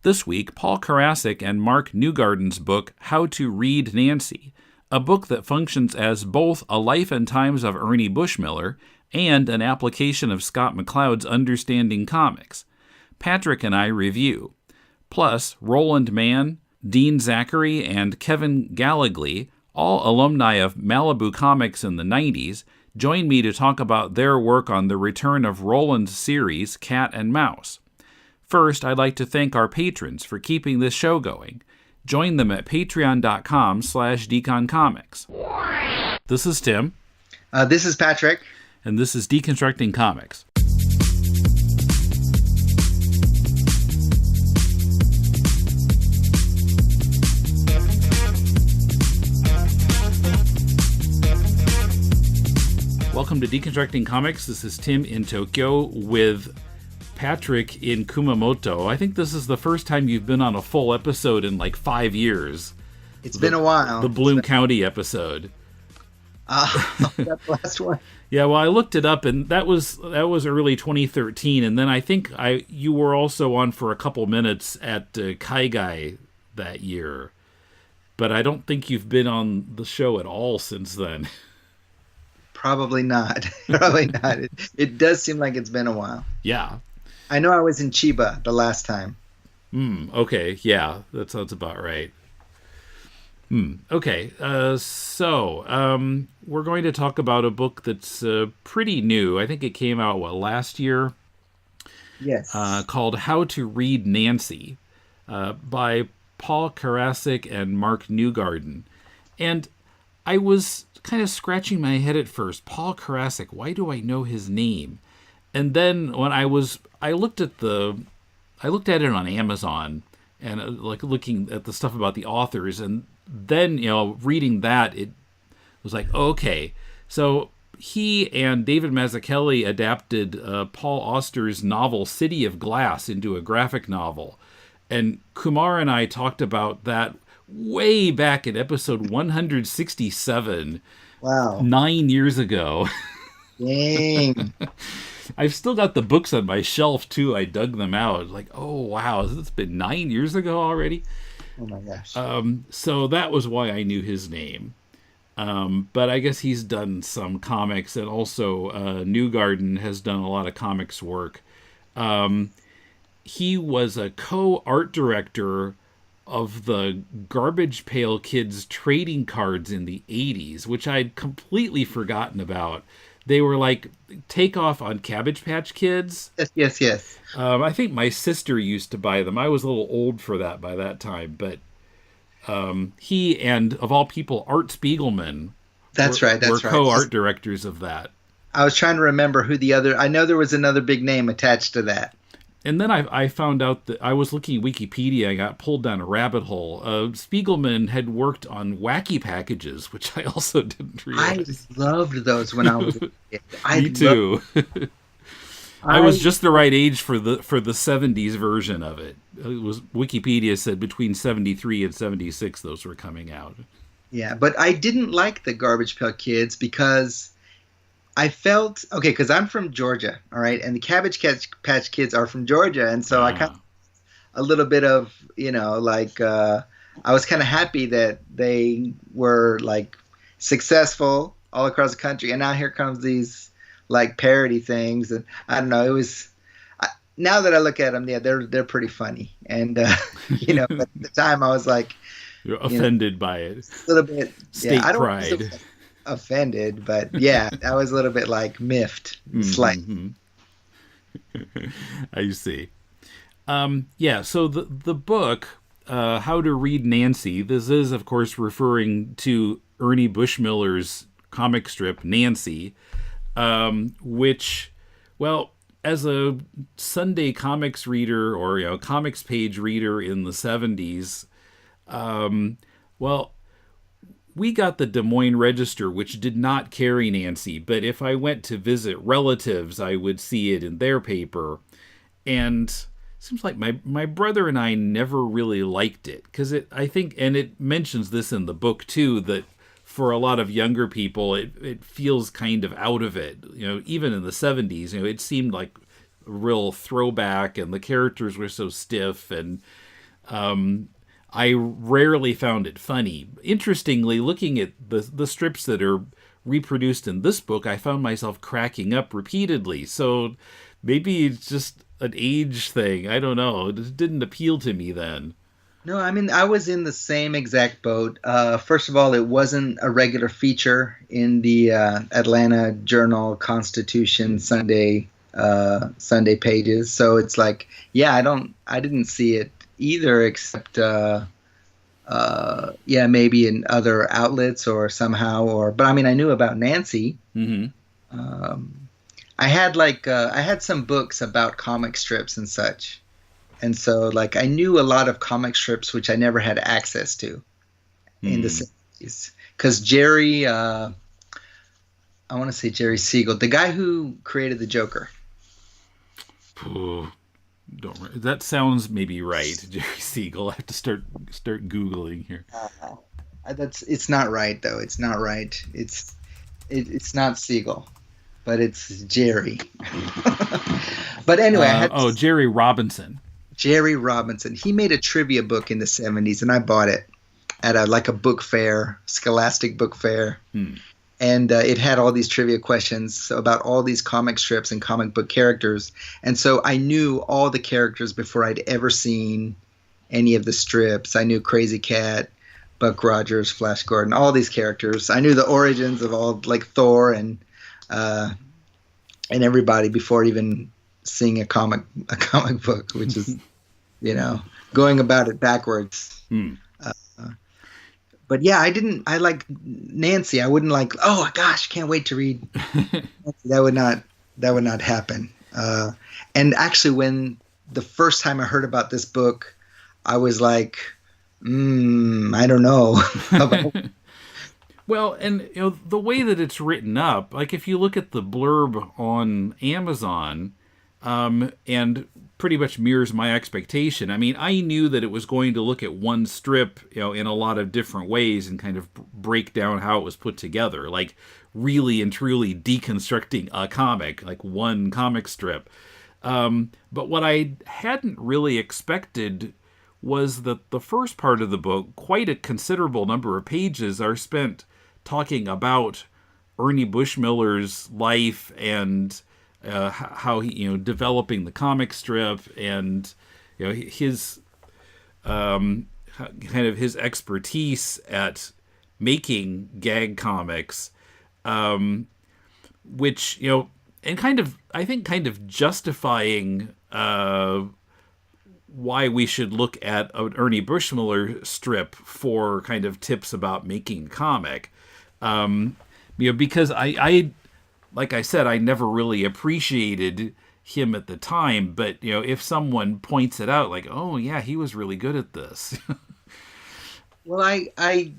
This week, Paul Karasik and Mark Newgarden's book, How to Read Nancy, a book that functions as both a life and times of Ernie Bushmiller and an application of Scott McCloud's Understanding Comics. Patrick and I review. Plus, Roland Mann, Dean Zachary, and Kevin Gallegly, all alumni of Malibu Comics in the 90s, join me to talk about their work on the return of Roland's series, Cat and Mouse. First, I'd like to thank our patrons for keeping this show going. Join them at patreon.com/deconcomics. This is Tim. This is Patrick. And this is Deconstructing Comics. Welcome to Deconstructing Comics. This is Tim in Tokyo with Patrick in Kumamoto. I think this is the first time you've been on a full episode in like 5 years. It's been a while. The Bloom County episode. That last one. Yeah, well, I looked it up, and that was early 2013, and then I think you were also on for a couple minutes at Kaigai that year, but I don't think you've been on the show at all since then. Probably not. Probably not. It does seem like it's been a while. Yeah. I know I was in Chiba the last time. Okay. Yeah, that sounds about right. Okay. So we're going to talk about a book that's pretty new. I think it came out, last year? Yes. Called How to Read Nancy by Paul Karasik and Mark Newgarden. And I was kind of scratching my head at first. Paul Karasik, why do I know his name? And then when I looked at it on Amazon and looking at the stuff about the authors, and then reading that, it was like, okay, so he and David Mazzucchelli adapted Paul Auster's novel City of Glass into a graphic novel, and Kumar and I talked about that way back in episode 167. Wow. 9 years ago. Dang. I've still got the books on my shelf, too. I dug them out. Like, oh, wow, it's been 9 years ago already? Oh, my gosh. So that was why I knew his name. But I guess he's done some comics, and also Newgarden has done a lot of comics work. He was a co-art director of the Garbage Pail Kids trading cards in the 80s, which I'd completely forgotten about. They were like takeoff on Cabbage Patch Kids. Yes. I think my sister used to buy them. I was a little old for that by that time, but he and, of all people, Art Spiegelman were co-art directors of that. I was trying to remember who I know there was another big name attached to that. And then I found out that I was looking at Wikipedia. I got pulled down a rabbit hole. Spiegelman had worked on Wacky Packages, which I also didn't realize. I loved those when I was a kid. Me too. I was just the right age for the 70s version of it. It was Wikipedia said between 73 and 76 those were coming out. Yeah, but I didn't like the Garbage Pail Kids because I felt, because I'm from Georgia, all right, and the Cabbage Patch Kids are from Georgia, and so I kind of a little bit of, I was kind of happy that they were like successful all across the country, and now here comes these like parody things, and I don't know, it was. Now that I look at them, yeah, they're pretty funny, and but at the time I was like, you're offended by it, a little bit, state pride. Offended, but yeah, I was a little bit like miffed, slightly. I see. So the book, How to Read Nancy, this is, of course, referring to Ernie Bushmiller's comic strip, Nancy, which, as a Sunday comics reader or, comics page reader in the 70s, we got the Des Moines Register, which did not carry Nancy, but if I went to visit relatives, I would see it in their paper. And it seems like my brother and I never really liked it, because it mentions this in the book too, that for a lot of younger people, it feels kind of out of it. Even in the 70s, it seemed like a real throwback, and the characters were so stiff, and I rarely found it funny. Interestingly, looking at the strips that are reproduced in this book, I found myself cracking up repeatedly. So maybe it's just an age thing. I don't know. It didn't appeal to me then. No, I mean, I was in the same exact boat. First of all, it wasn't a regular feature in the Atlanta Journal Constitution Sunday pages. So it's like, yeah, I didn't see it either, except, yeah, maybe in other outlets or somehow, but I mean, I knew about Nancy. Mm-hmm. I had some books about comic strips and such. And so, like, I knew a lot of comic strips which I never had access to in the 70s. Because Jerry, I want to say Jerry Siegel, the guy who created the Joker. That sounds maybe right, Jerry Siegel. I have to start Googling here. It's not right though. It's not right. It's not Siegel, but it's Jerry. But anyway, Jerry Robinson. Jerry Robinson. He made a trivia book in the 70s, and I bought it at a book fair, Scholastic book fair. And it had all these trivia questions about all these comic strips and comic book characters. And so I knew all the characters before I'd ever seen any of the strips. I knew Crazy Cat, Buck Rogers, Flash Gordon, all these characters. I knew the origins of all, like Thor and everybody before even seeing a comic book, which is, going about it backwards. But yeah, I like Nancy. I wouldn't like, oh gosh, can't wait to read. That would not happen. And actually, when the first time I heard about this book, I was like, I don't know. Well, and the way that it's written up, like if you look at the blurb on Amazon, and pretty much mirrors my expectation. I mean, I knew that it was going to look at one strip, in a lot of different ways and kind of break down how it was put together, like really and truly deconstructing a comic, like one comic strip. But what I hadn't really expected was that the first part of the book, quite a considerable number of pages, are spent talking about Ernie Bushmiller's life and how he, developing the comic strip and, his kind of his expertise at making gag comics, which, and kind of justifying why we should look at an Ernie Bushmiller strip for kind of tips about making a comic. Because I like I said, I never really appreciated him at the time, but if someone points it out, like, oh yeah, he was really good at this. Well, I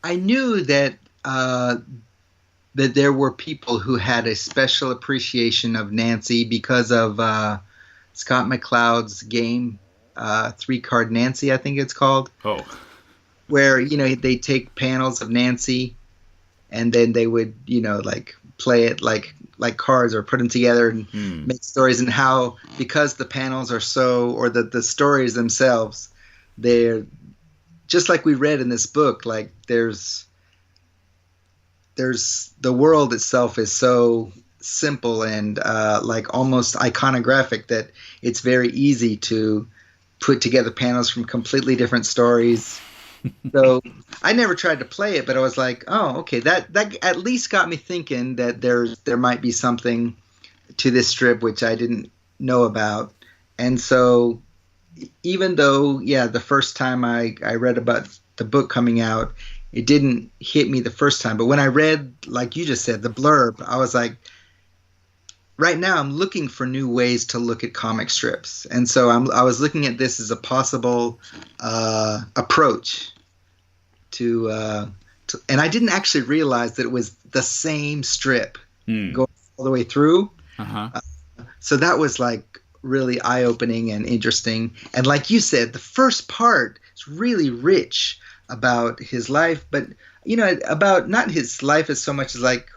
knew that that there were people who had a special appreciation of Nancy because of Scott McCloud's game, 3-Card Nancy, I think it's called. Oh, where they take panels of Nancy, and then they would like play it like cards or put them together and make stories, and how, because the panels are or the stories themselves, they're just like we read in this book, like there's the world itself is so simple and like almost iconographic that it's very easy to put together panels from completely different stories. So I never tried to play it, but I was like, oh, okay, that at least got me thinking that there might be something to this strip which I didn't know about. And so even though, yeah, the first time I read about the book coming out, it didn't hit me the first time. But when I read, like you just said, the blurb, I was like, right now I'm looking for new ways to look at comic strips. And so I was looking at this as a possible approach to and I didn't actually realize that it was the same strip going all the way through. So that was like really eye-opening and interesting. And like you said, the first part is really rich about his life, but about not his life as so much as like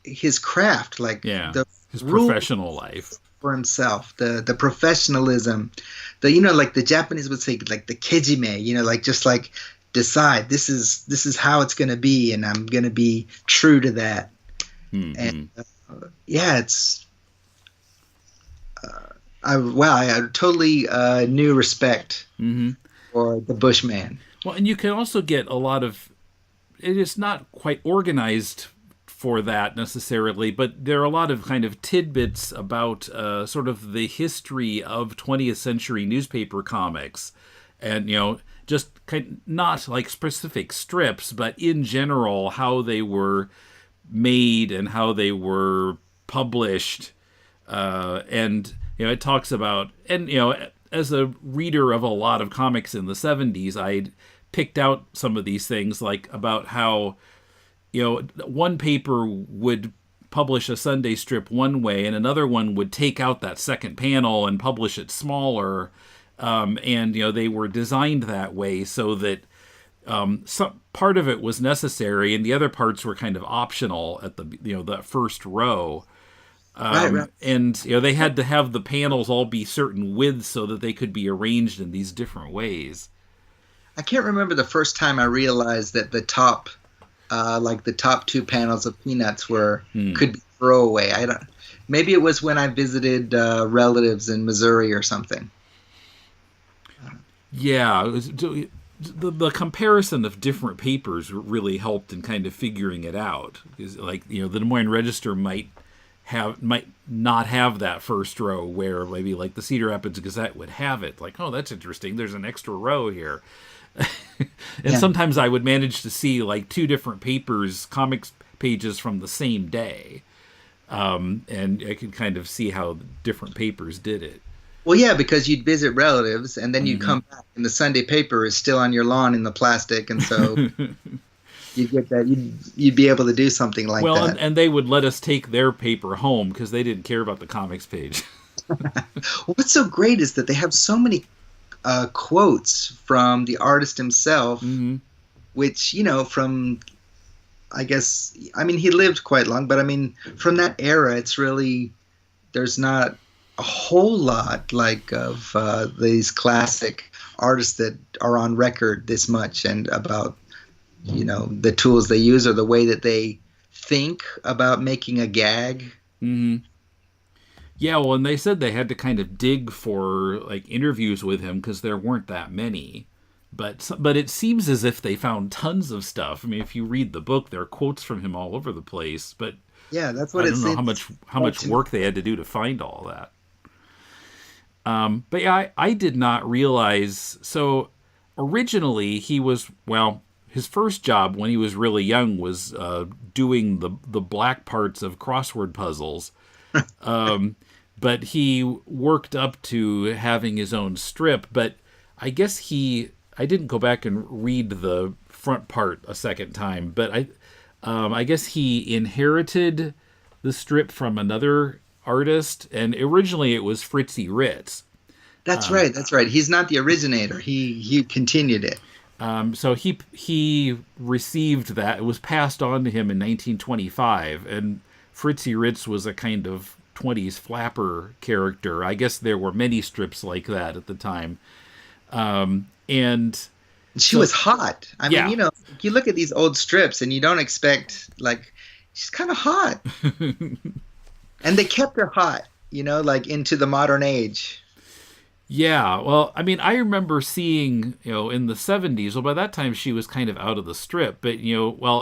his craft, like his professional life. for himself, the professionalism, like the Japanese would say, like the kejime, like just like decide this is how it's going to be, and I'm going to be true to that. And yeah, it's I had totally new respect for the Bushman. Well, and you can also get a lot of. It is not quite organized for that necessarily, but there are a lot of kind of tidbits about sort of the history of 20th century newspaper comics, and just not like specific strips, but in general how they were made and how they were published, and it talks about, and as a reader of a lot of comics in the 70s, I'd picked out some of these things, like about how one paper would publish a Sunday strip one way and another one would take out that second panel and publish it smaller, and they were designed that way so that some part of it was necessary and the other parts were kind of optional at the first row. Right. And they had to have the panels all be certain widths so that they could be arranged in these different ways. I can't remember the first time I realized that the top two panels of Peanuts could be throwaway. Maybe it was when I visited relatives in Missouri or something. Yeah, the comparison of different papers really helped in kind of figuring it out. Because, like, the Des Moines Register might not have that first row, where maybe like the Cedar Rapids Gazette would have it. Like, oh, that's interesting. There's an extra row here. And sometimes I would manage to see like two different papers, comics pages from the same day. And I could kind of see how different papers did it. Well, yeah, because you'd visit relatives and then you'd come back and the Sunday paper is still on your lawn in the plastic. And so you'd get that. You'd be able to do something like that. Well, and they would let us take their paper home because they didn't care about the comics page. What's so great is that they have so many quotes from the artist himself, which, from, I guess, he lived quite long, but from that era, it's really, there's not a whole lot like of these classic artists that are on record this much, and about, the tools they use or the way that they think about making a gag. Yeah, well, and they said they had to kind of dig for like interviews with him because there weren't that many. But it seems as if they found tons of stuff. If you read the book, there are quotes from him all over the place. But yeah, that's what I don't know how much work they had to do to find all that. But yeah, I did not realize. So originally he was, his first job when he was really young was doing the black parts of crossword puzzles. But he worked up to having his own strip. But I guess I didn't go back and read the front part a second time, but I guess he inherited the strip from another artist, and originally it was Fritzy Ritz. That's right. He's not the originator. He continued it. So he received that. It was passed on to him in 1925, and Fritzy Ritz was a kind of 20s flapper character. I guess there were many strips like that at the time. And she was hot. You look at these old strips and you don't expect, like, she's kind of hot. And they kept her hot, like into the modern age. Yeah, well, I remember seeing, in the 70s, well, by that time she was kind of out of the strip, but,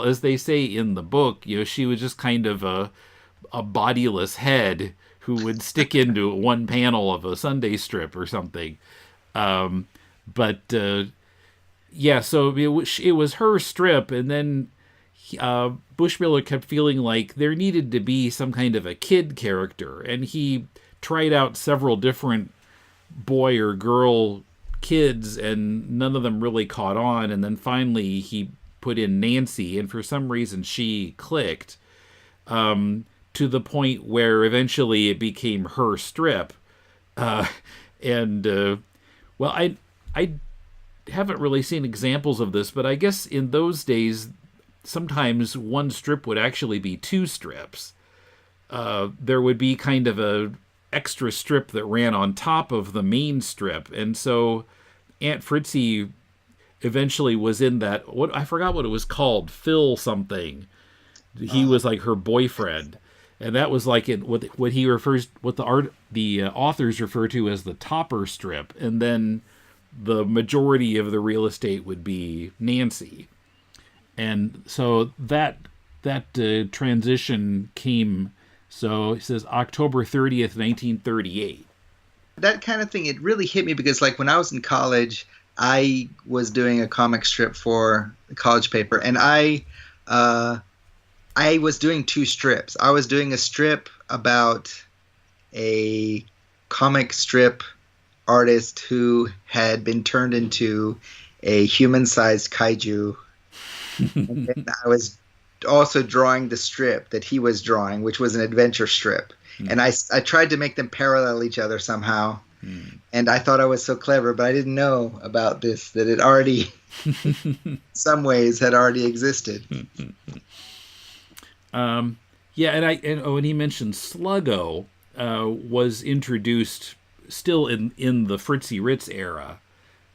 as they say in the book, she was just kind of a bodiless head who would stick into one panel of a Sunday strip or something. So it was her strip, and then Bushmiller kept feeling like there needed to be some kind of a kid character, and he tried out several different boy or girl kids, and none of them really caught on, and then finally he put in Nancy, and for some reason she clicked, to the point where eventually it became her strip. I haven't really seen examples of this, but I guess in those days, sometimes one strip would actually be two strips. There would be kind of extra strip that ran on top of the main strip. And so Aunt Fritzy eventually was in that, what I forgot what it was called, Phil something. He was like her boyfriend. And that was like in what he refers, what the authors refer to as the topper strip, and then the majority of the real estate would be Nancy. And so that transition came. So it says October 30th, 1938. That kind of thing, it really hit me because, like, when I was in college, I was doing a comic strip for a college paper, and I was doing two strips. I was doing a strip about a comic strip artist who had been turned into a human-sized kaiju. And then I was also drawing the strip that he was drawing, which was an adventure strip. And I tried to make them parallel each other somehow. And I thought I was so clever, but I didn't know about this, that it already, some ways, had already existed. Yeah, and he mentioned Sluggo was introduced still in the Fritzy Ritz era,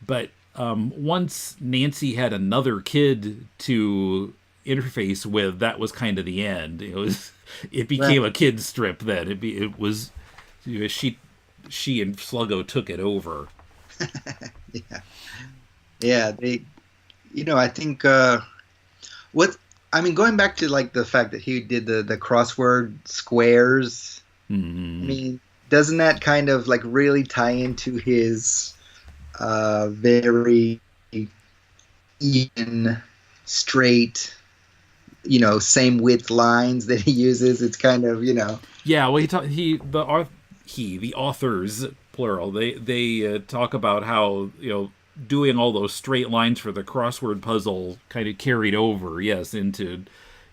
but once Nancy had another kid to interface with, that was kind of the end. It became a kid's strip then. It was she and Sluggo took it over. Yeah. They, I think going back to like the fact that he did the crossword squares. Mm-hmm. I mean, doesn't that kind of like really tie into his very even, straight, same width lines that he uses? It's kind of, Yeah, well, the authors, plural, they talk about how, doing all those straight lines for the crossword puzzle kind of carried over, yes, into,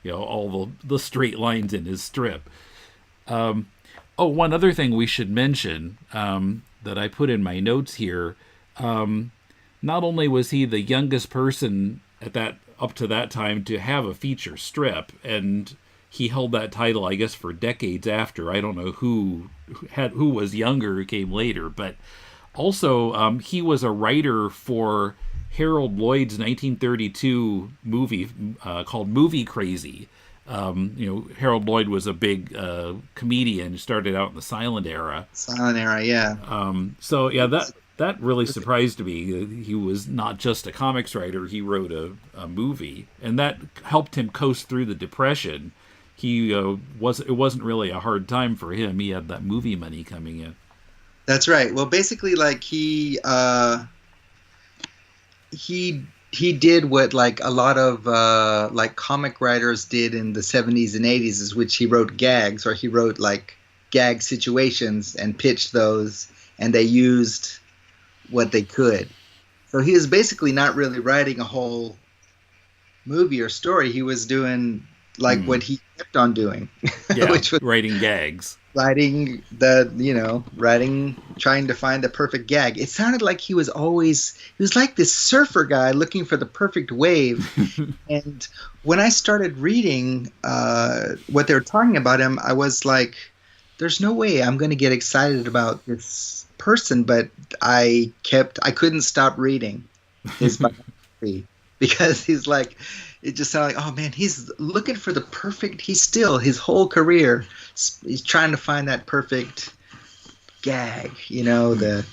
all the straight lines in his strip. One other thing we should mention that I put in my notes here, not only was he the youngest person up to that time to have a feature strip, and he held that title, I guess, for decades after. I don't know who was younger, who came later, but also he was a writer for Harold Lloyd's 1932 movie called Movie Crazy. Harold Lloyd was a big comedian, started out in the silent era. Silent era, yeah. That really surprised me. He was not just a comics writer; he wrote a movie, and that helped him coast through the Depression. It wasn't really a hard time for him. He had that movie money coming in. That's right. Well, basically, like he did what like a lot of like comic writers did in the 70s and 80s, is which he wrote gags, or he wrote like gag situations and pitched those, and they used what they could. So he was basically not really writing a whole movie or story. He was doing like what he kept on doing, which was writing gags. Trying to find the perfect gag. It sounded like he was like this surfer guy looking for the perfect wave. And when I started reading what they were talking about him, I was like, there's no way I'm going to get excited about this person. But I couldn't stop reading his biography because he's like, it just sounded like, oh man, he's looking for the perfect, his whole career, he's trying to find that perfect gag, the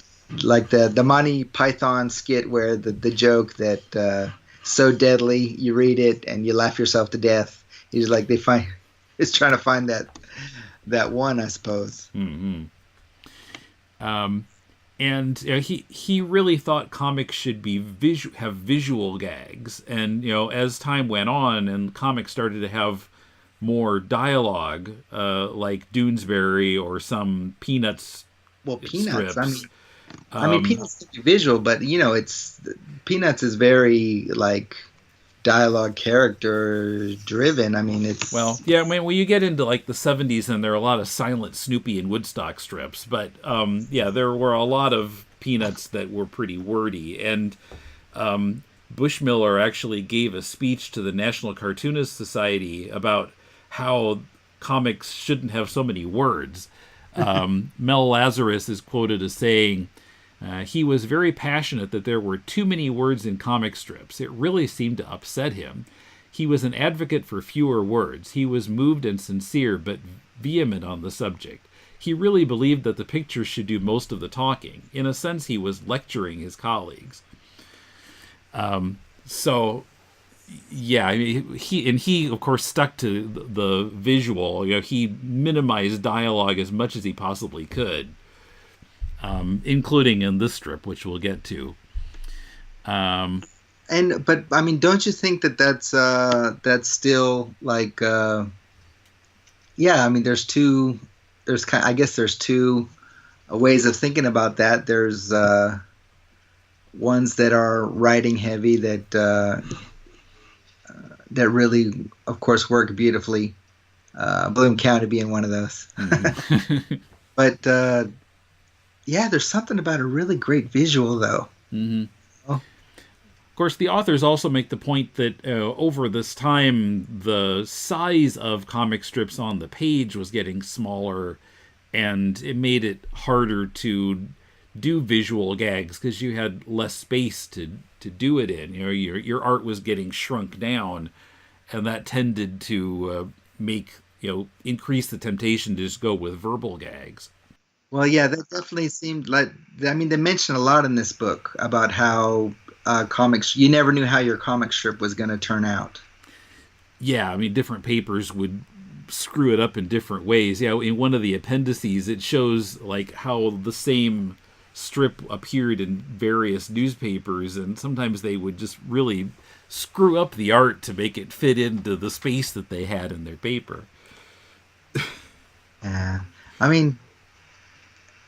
Monty Python skit where the joke that so deadly you read it and you laugh yourself to death. He's like, it's trying to find that one, I suppose. Mm-hmm. And he really thought comics should be have visual gags, and as time went on and comics started to have more dialogue, like Doonesbury or some Peanuts. Well, Peanuts. Strips. I mean, Peanuts is visual, but Peanuts is very like dialogue character driven. I mean, it's when you get into like the 70s, and there are a lot of silent Snoopy and Woodstock strips, but there were a lot of Peanuts that were pretty wordy. And Bushmiller actually gave a speech to the National Cartoonist Society about how comics shouldn't have so many words. Mel Lazarus is quoted as saying, he was very passionate that there were too many words in comic strips. It really seemed to upset him. He was an advocate for fewer words. He was moved and sincere, but vehement on the subject. He really believed that the pictures should do most of the talking. In a sense, he was lecturing his colleagues. So, yeah, I mean, he of course stuck to the visual. He minimized dialogue as much as he possibly could, including in this strip, which we'll get to. But I mean, don't you think that that's still like, yeah? I mean, there's two ways of thinking about that. There's ones that are writing heavy that really, of course, work beautifully. Bloom County being one of those. Mm-hmm. But yeah, there's something about a really great visual, though. Mm-hmm. Of course, the authors also make the point that over this time, the size of comic strips on the page was getting smaller, and it made it harder to do visual gags because you had less space to do it in. Your art was getting shrunk down, and that tended to increase the temptation to just go with verbal gags. Well, yeah, that definitely seemed like. I mean, they mention a lot in this book about how comics. You never knew how your comic strip was going to turn out. Yeah, I mean, different papers would screw it up in different ways. Yeah, in one of the appendices, it shows like how the same strip appeared in various newspapers, and sometimes they would just really screw up the art to make it fit into the space that they had in their paper. Yeah, I mean,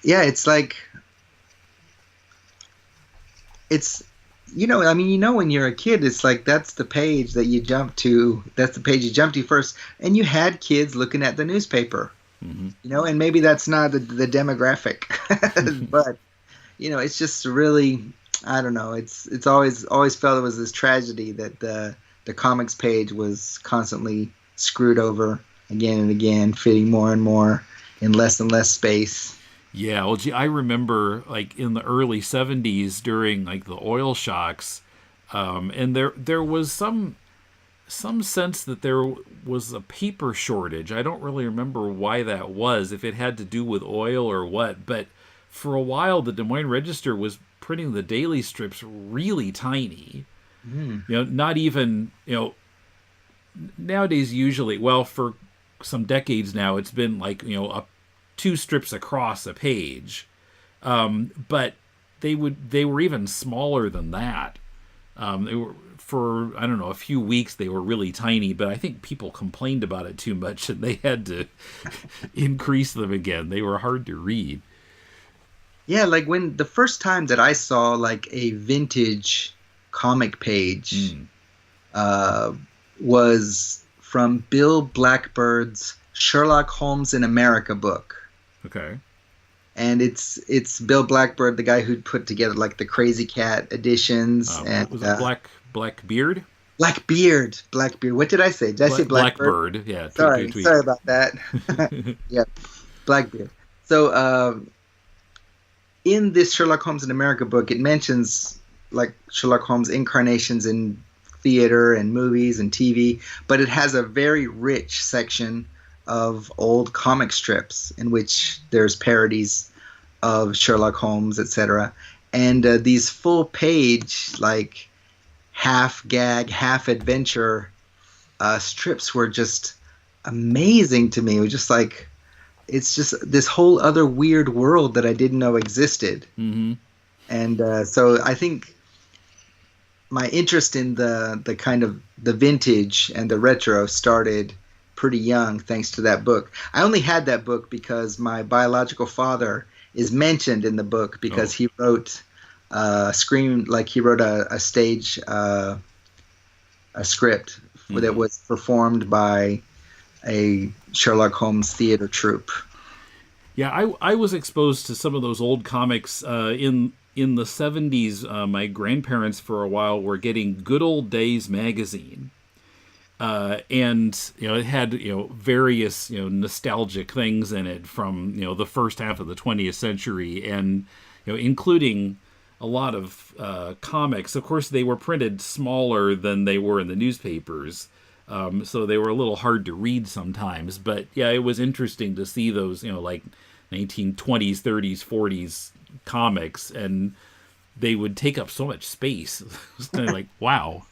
yeah, it's like it's. I mean, when you're a kid, it's like that's the page that you jump to. That's the page you jump to first. And you had kids looking at the newspaper, mm-hmm. And maybe that's not the demographic, but it's just really, I don't know. It's always felt it was this tragedy that the comics page was constantly screwed over again and again, fitting more and more in less and less space. Yeah, well, gee, I remember like in the early 70s during like the oil shocks, and there was some sense that there was a paper shortage. I don't really remember why that was, if it had to do with oil or what, but for a while the Des Moines Register was printing the daily strips really tiny. Not even, nowadays usually, well, for some decades now, it's been like, a 2 strips across a page, but they were even smaller than that. They were, for I don't know, a few weeks they were really tiny, but I think people complained about it too much and they had to increase them again. They were hard to read. Yeah, like when the first time that I saw like a vintage comic page was from Bill Blackbird's Sherlock Holmes in America book. Okay. And it's Bill Blackbird, the guy who put together like the Crazy Cat editions. And was it Blackbeard? Blackbeard. What did I say? Did I say Blackbird? Blackbird, yeah. Sorry about that. Yeah, Blackbeard. So in this Sherlock Holmes in America book, it mentions like Sherlock Holmes incarnations in theater and movies and TV, but it has a very rich section of old comic strips in which there's parodies of Sherlock Holmes, etc. And these full page, like half gag, half adventure strips were just amazing to me. It was just like, it's just this whole other weird world that I didn't know existed. Mm-hmm. And so I think my interest in the kind of the vintage and the retro started pretty young, thanks to that book. I only had that book because my biological father is mentioned in the book because he wrote a stage a script that was performed by a Sherlock Holmes theater troupe. Yeah, I was exposed to some of those old comics in the 70s. My grandparents for a while were getting Good Old Days magazine. And it had various nostalgic things in it from the first half of the 20th century, and including a lot of comics. Of course, they were printed smaller than they were in the newspapers, so they were a little hard to read sometimes. But yeah, it was interesting to see those like 1920s, 30s, 40s comics, and they would take up so much space. It was kind of like, wow.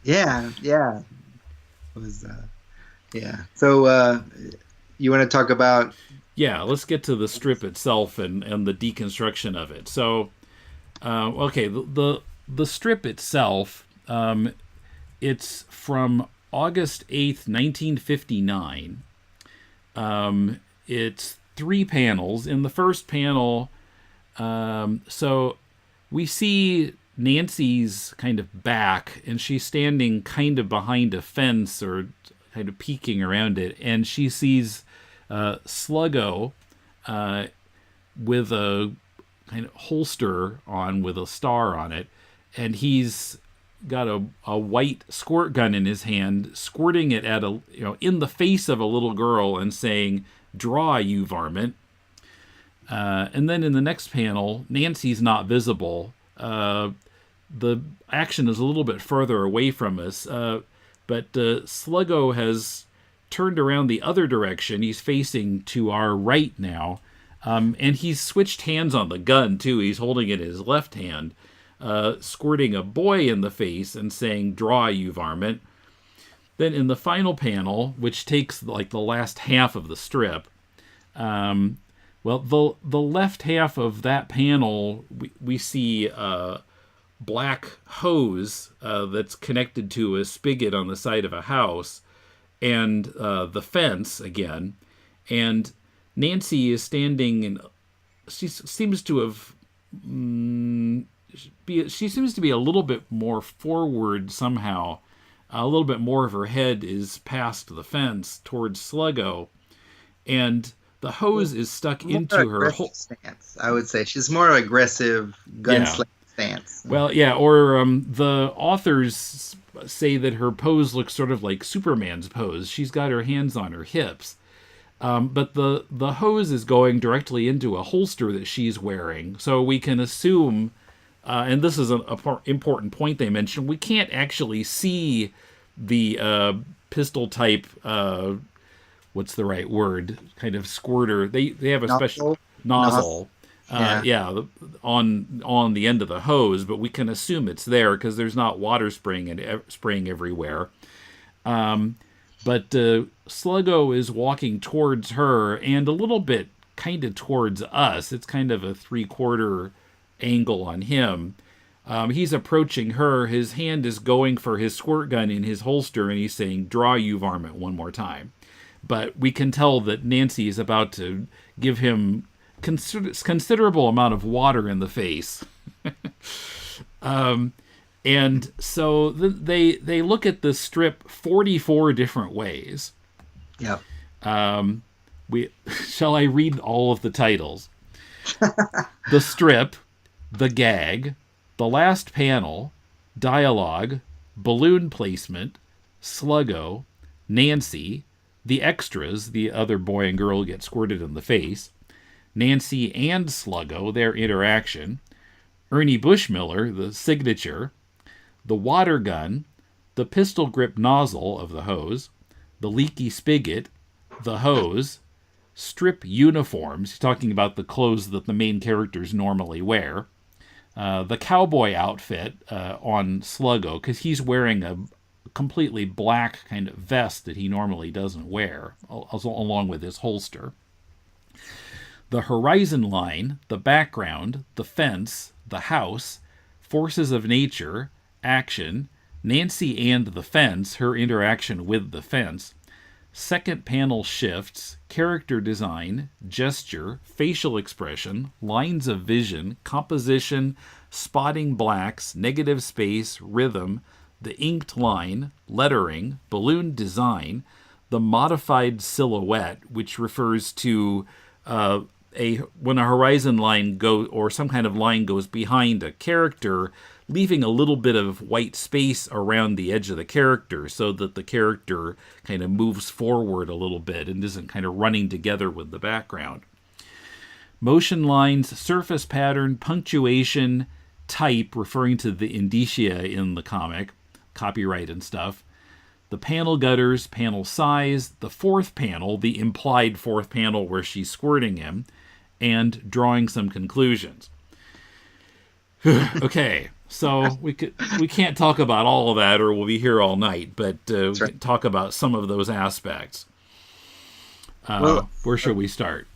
Yeah. It was yeah. So you want to talk about? Yeah, let's get to the strip itself and the deconstruction of it. So, okay, the strip itself, it's from August 8th, 1959. It's 3 panels. In the first panel, so we see Nancy's kind of back, and she's standing kind of behind a fence or kind of peeking around it, and she sees Sluggo with a kind of holster on with a star on it, and he's got a white squirt gun in his hand, squirting it at in the face of a little girl and saying, "Draw, you varmint." And then in the next panel, Nancy's not visible. The action is a little bit further away from us, but Sluggo has turned around the other direction. He's facing to our right now, and he's switched hands on the gun, too. He's holding it in his left hand, squirting a boy in the face and saying, "Draw, you varmint." Then in the final panel, which takes like the last half of the strip, well, the left half of that panel, we see black hose that's connected to a spigot on the side of a house, and the fence again. And Nancy is standing, and she seems to have she seems to be a little bit more forward somehow. A little bit more of her head is past the fence towards Sluggo, and the hose is stuck into her stance. I would say she's more aggressive gunslinger stance. Well, yeah, or the authors say that her pose looks sort of like Superman's pose. She's got her hands on her hips, but the hose is going directly into a holster that she's wearing. So we can assume, and this is an important point they mentioned, we can't actually see the pistol type. What's the right word? Kind of squirter. They have a special nozzle. On the end of the hose, but we can assume it's there because there's not water spraying everywhere. But Sluggo is walking towards her and a little bit kind of towards us. It's kind of a 3/4 angle on him. He's approaching her. His hand is going for his squirt gun in his holster, and he's saying, "Draw, you varmint," one more time. But we can tell that Nancy is about to give him considerable amount of water in the face. And so they look at the strip 44 different ways. Yep. Shall I read all of the titles? The strip, the gag, the last panel, dialogue, balloon placement, Sluggo, Nancy, the extras, the other boy and girl get squirted in the face, Nancy and Sluggo, their interaction, Ernie Bushmiller, the signature, the water gun, the pistol grip nozzle of the hose, the leaky spigot, the hose, strip uniforms, he's talking about the clothes that the main characters normally wear, the cowboy outfit on Sluggo, because he's wearing a completely black kind of vest that he normally doesn't wear, along with his holster. The horizon line, the background, the fence, the house, forces of nature, action, Nancy and the fence, her interaction with the fence, second panel shifts, character design, gesture, facial expression, lines of vision, composition, spotting blacks, negative space, rhythm, the inked line, lettering, balloon design, the modified silhouette, which refers to when a horizon line or some kind of line goes behind a character, leaving a little bit of white space around the edge of the character so that the character kind of moves forward a little bit and isn't kind of running together with the background. Motion lines, surface pattern, punctuation, type, referring to the indicia in the comic, copyright and stuff, the panel gutters, panel size, the fourth panel, the implied fourth panel where she's squirting him, and drawing some conclusions. Okay, so we can't talk about all of that or we'll be here all night, but we can talk about some of those aspects. Where should we start?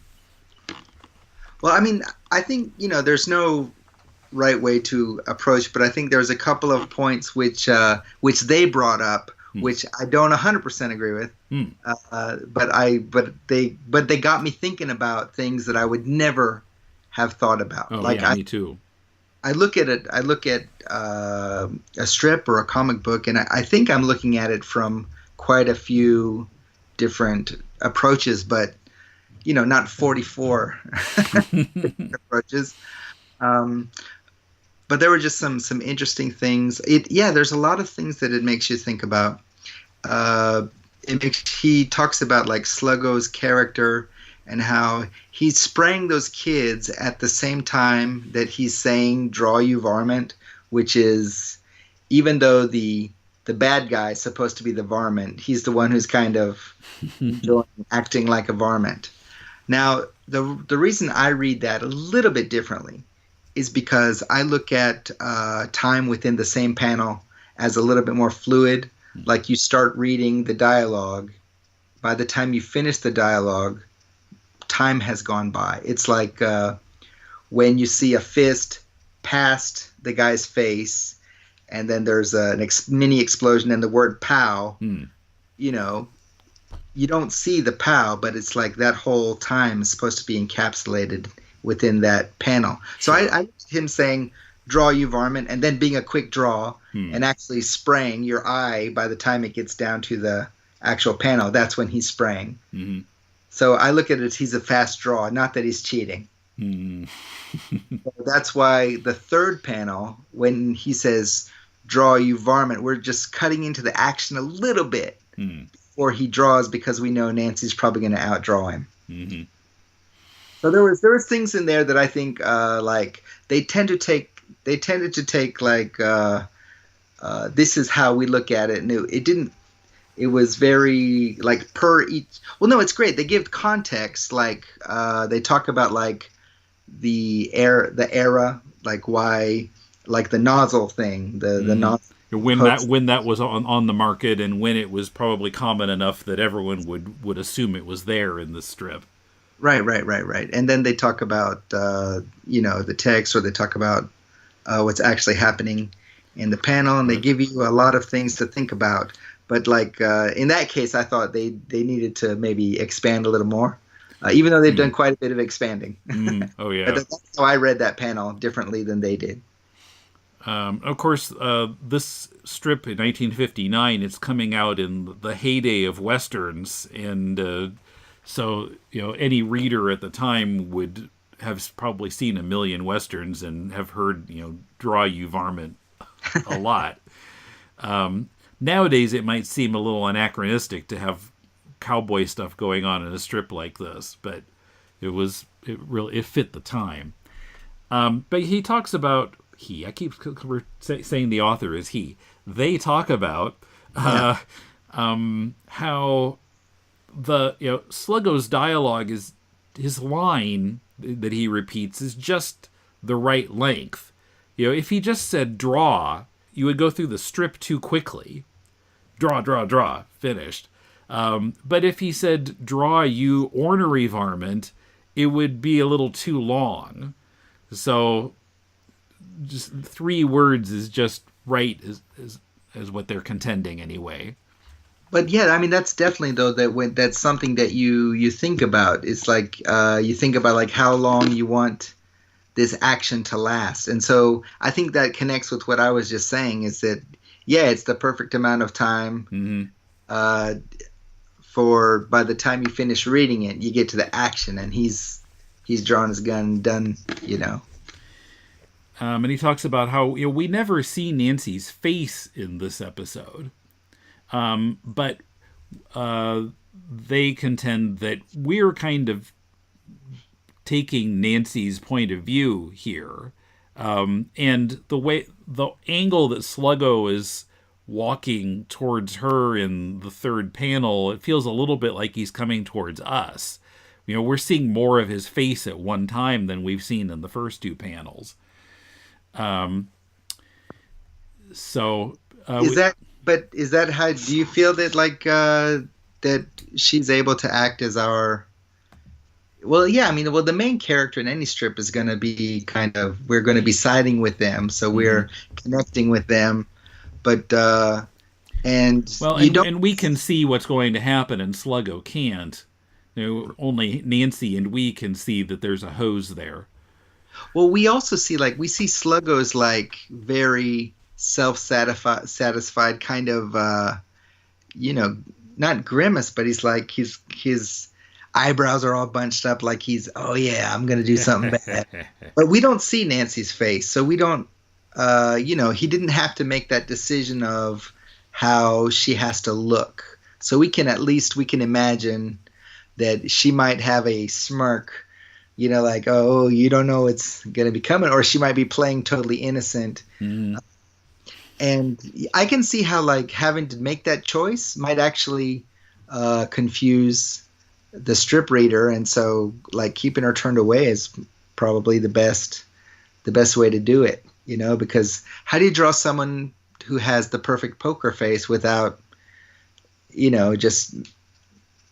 Well, I mean, I think, there's no right way to approach, but I think there's a couple of points which they brought up, which I don't 100% agree with. But they got me thinking about things that I would never have thought about. Oh, like, yeah, me too. I look at a strip or a comic book, and I think I'm looking at it from quite a few different approaches, but not 44 approaches. But there were just some interesting things. There's a lot of things that it makes you think about. He talks about like Sluggo's character and how he's spraying those kids at the same time that he's saying "draw you varmint," which is, even though the bad guy is supposed to be the varmint, he's the one who's kind of acting like a varmint. Now, the reason I read that a little bit differently is because I look at time within the same panel as a little bit more fluid. Like, you start reading the dialogue. By the time you finish the dialogue, time has gone by. It's like when you see a fist past the guy's face, and then there's a mini explosion and the word "pow." You don't see the pow, but it's like that whole time is supposed to be encapsulated within that panel. So I looked at him saying, "Draw you varmint," and then being a quick draw and actually spraying your eye by the time it gets down to the actual panel. That's when he's spraying. Mm-hmm. So I look at it as he's a fast draw, not that he's cheating. So that's why the third panel, when he says, "Draw you varmint," we're just cutting into the action a little bit before he draws, because we know Nancy's probably going to outdraw him. Mm-hmm. So there was things in there that I think like they tended to take like this is how we look at it, and it didn't. It was very like per each. Well, no, it's great. They give context. Like they talk about like the era, like why, like the nozzle thing, the nozzle. When that was on the market, and when it was probably common enough that everyone would assume it was there in the strip. Right. And then they talk about the text, or they talk about what's actually happening in the panel, and they give you a lot of things to think about. But like in that case, I thought they needed to maybe expand a little more, even though they've done quite a bit of expanding. Oh yeah. But that's how I read that panel differently than they did. Of course, this strip in 1959, it's coming out in the heyday of Westerns, and so any reader at the time would have probably seen a million Westerns and have heard "draw you varmint" a lot. Nowadays, it might seem a little anachronistic to have cowboy stuff going on in a strip like this, but it fit the time. But he talks about. I keep saying the author is he. They talk about how the Sluggo's dialogue is, his line that he repeats is just the right length. If he just said "draw," you would go through the strip too quickly. Draw, finished. But if he said "draw you ornery varmint," it would be a little too long. So just 3 words is just right as what they're contending anyway. But yeah, I mean, that's definitely though that's something that you think about. It's like you think about like how long you want this action to last, and so I think that connects with what I was just saying. Is that it's the perfect amount of time for by the time you finish reading it, you get to the action, and he's he's drawn his gun and done, And he talks about how we never see Nancy's face in this episode, but they contend that we're kind of taking Nancy's point of view here, and the angle that Sluggo is walking towards her in the third panel, it feels a little bit like he's coming towards us. We're seeing more of his face at one time than we've seen in the first two panels. Is that how do you feel that that she's able to act as our? Well, yeah, the main character in any strip is going to be we're going to be siding with them, so we're connecting with them. But and we can see what's going to happen, and Sluggo can't. Only Nancy and we can see that there's a hose there. Well, we also see Sluggo's very self-satisfied kind of not grimace, but his eyebrows are all bunched up like he's, oh yeah, I'm gonna do something bad. But we don't see Nancy's face, so we don't. He didn't have to make that decision of how she has to look. So we can imagine that she might have a smirk, oh, you don't know what's going to be coming, or she might be playing totally innocent. Mm. And I can see how having to make that choice might actually confuse the strip reader, and so keeping her turned away is probably the best way to do it. Because how do you draw someone who has the perfect poker face without, just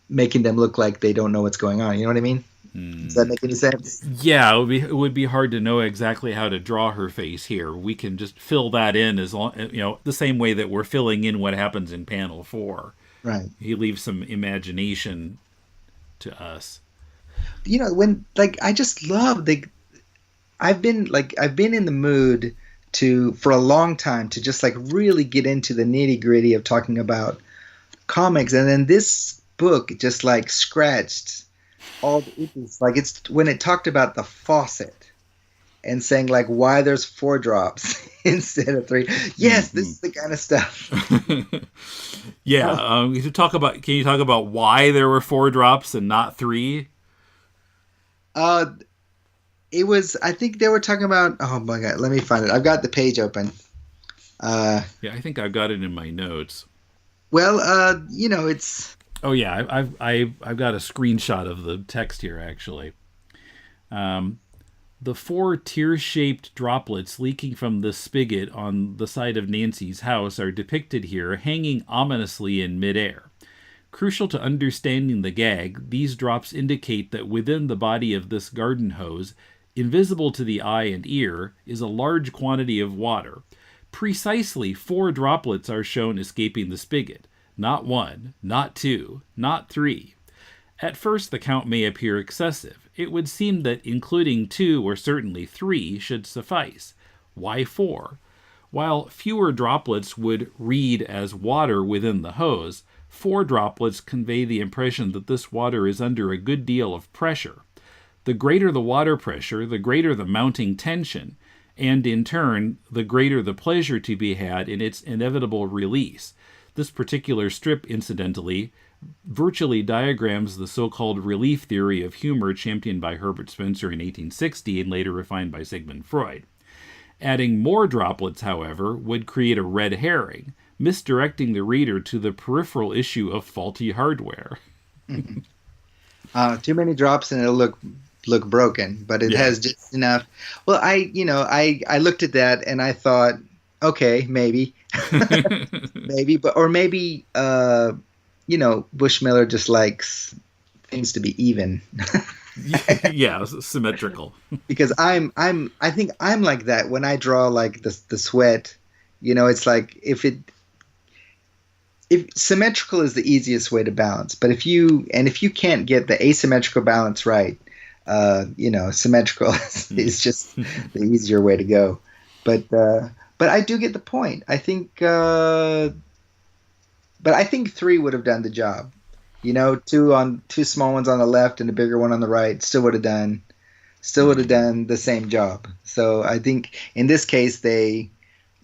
making them look like they don't know what's going on? You know what I mean? Does that make any sense? Yeah, it would be hard to know exactly how to draw her face here. We can just fill that in as long, the same way that we're filling in what happens in panel 4. Right. He leaves some imagination to us. When I just love I've been in the mood for a long time to just really get into the nitty-gritty of talking about comics, and then this book just scratched all the itches. It's when it talked about the faucet and saying why there's 4 drops instead of 3. Yes, this is the kind of stuff. Yeah, can you talk about why there were 4 drops and not 3? It was, I think they were talking about, oh my God, let me find it. I've got the page open. Yeah, I think I've got it in my notes. Well, it's... Oh yeah, I've got a screenshot of the text here, actually. The 4 tear-shaped droplets leaking from the spigot on the side of Nancy's house are depicted here, hanging ominously in midair. Crucial to understanding the gag, these drops indicate that within the body of this garden hose, invisible to the eye and ear, is a large quantity of water. Precisely 4 droplets are shown escaping the spigot. Not 1, not 2, not 3. At first the count may appear excessive. It would seem that including 2 or certainly 3 should suffice. Why 4? While fewer droplets would read as water within the hose, 4 droplets convey the impression that this water is under a good deal of pressure. The greater the water pressure, the greater the mounting tension, and in turn, the greater the pleasure to be had in its inevitable release. This particular strip, incidentally, virtually diagrams the so-called relief theory of humor championed by Herbert Spencer in 1860 and later refined by Sigmund Freud. Adding more droplets, however, would create a red herring, misdirecting the reader to the peripheral issue of faulty hardware. Too many drops and it'll look broken, but it has just enough. Well, I looked at that and I thought, okay, maybe, maybe, Bushmiller just likes things to be even. Yeah, symmetrical. Because I think I'm like that when I draw the sweat. It's if symmetrical is the easiest way to balance, but if you can't get the asymmetrical balance right, symmetrical is just the easier way to go. But I do get the point. I think, but I think 3 would have done the job. 2 small ones on the left and a bigger one on the right still would have done. still would have done the same job. So I think in this case they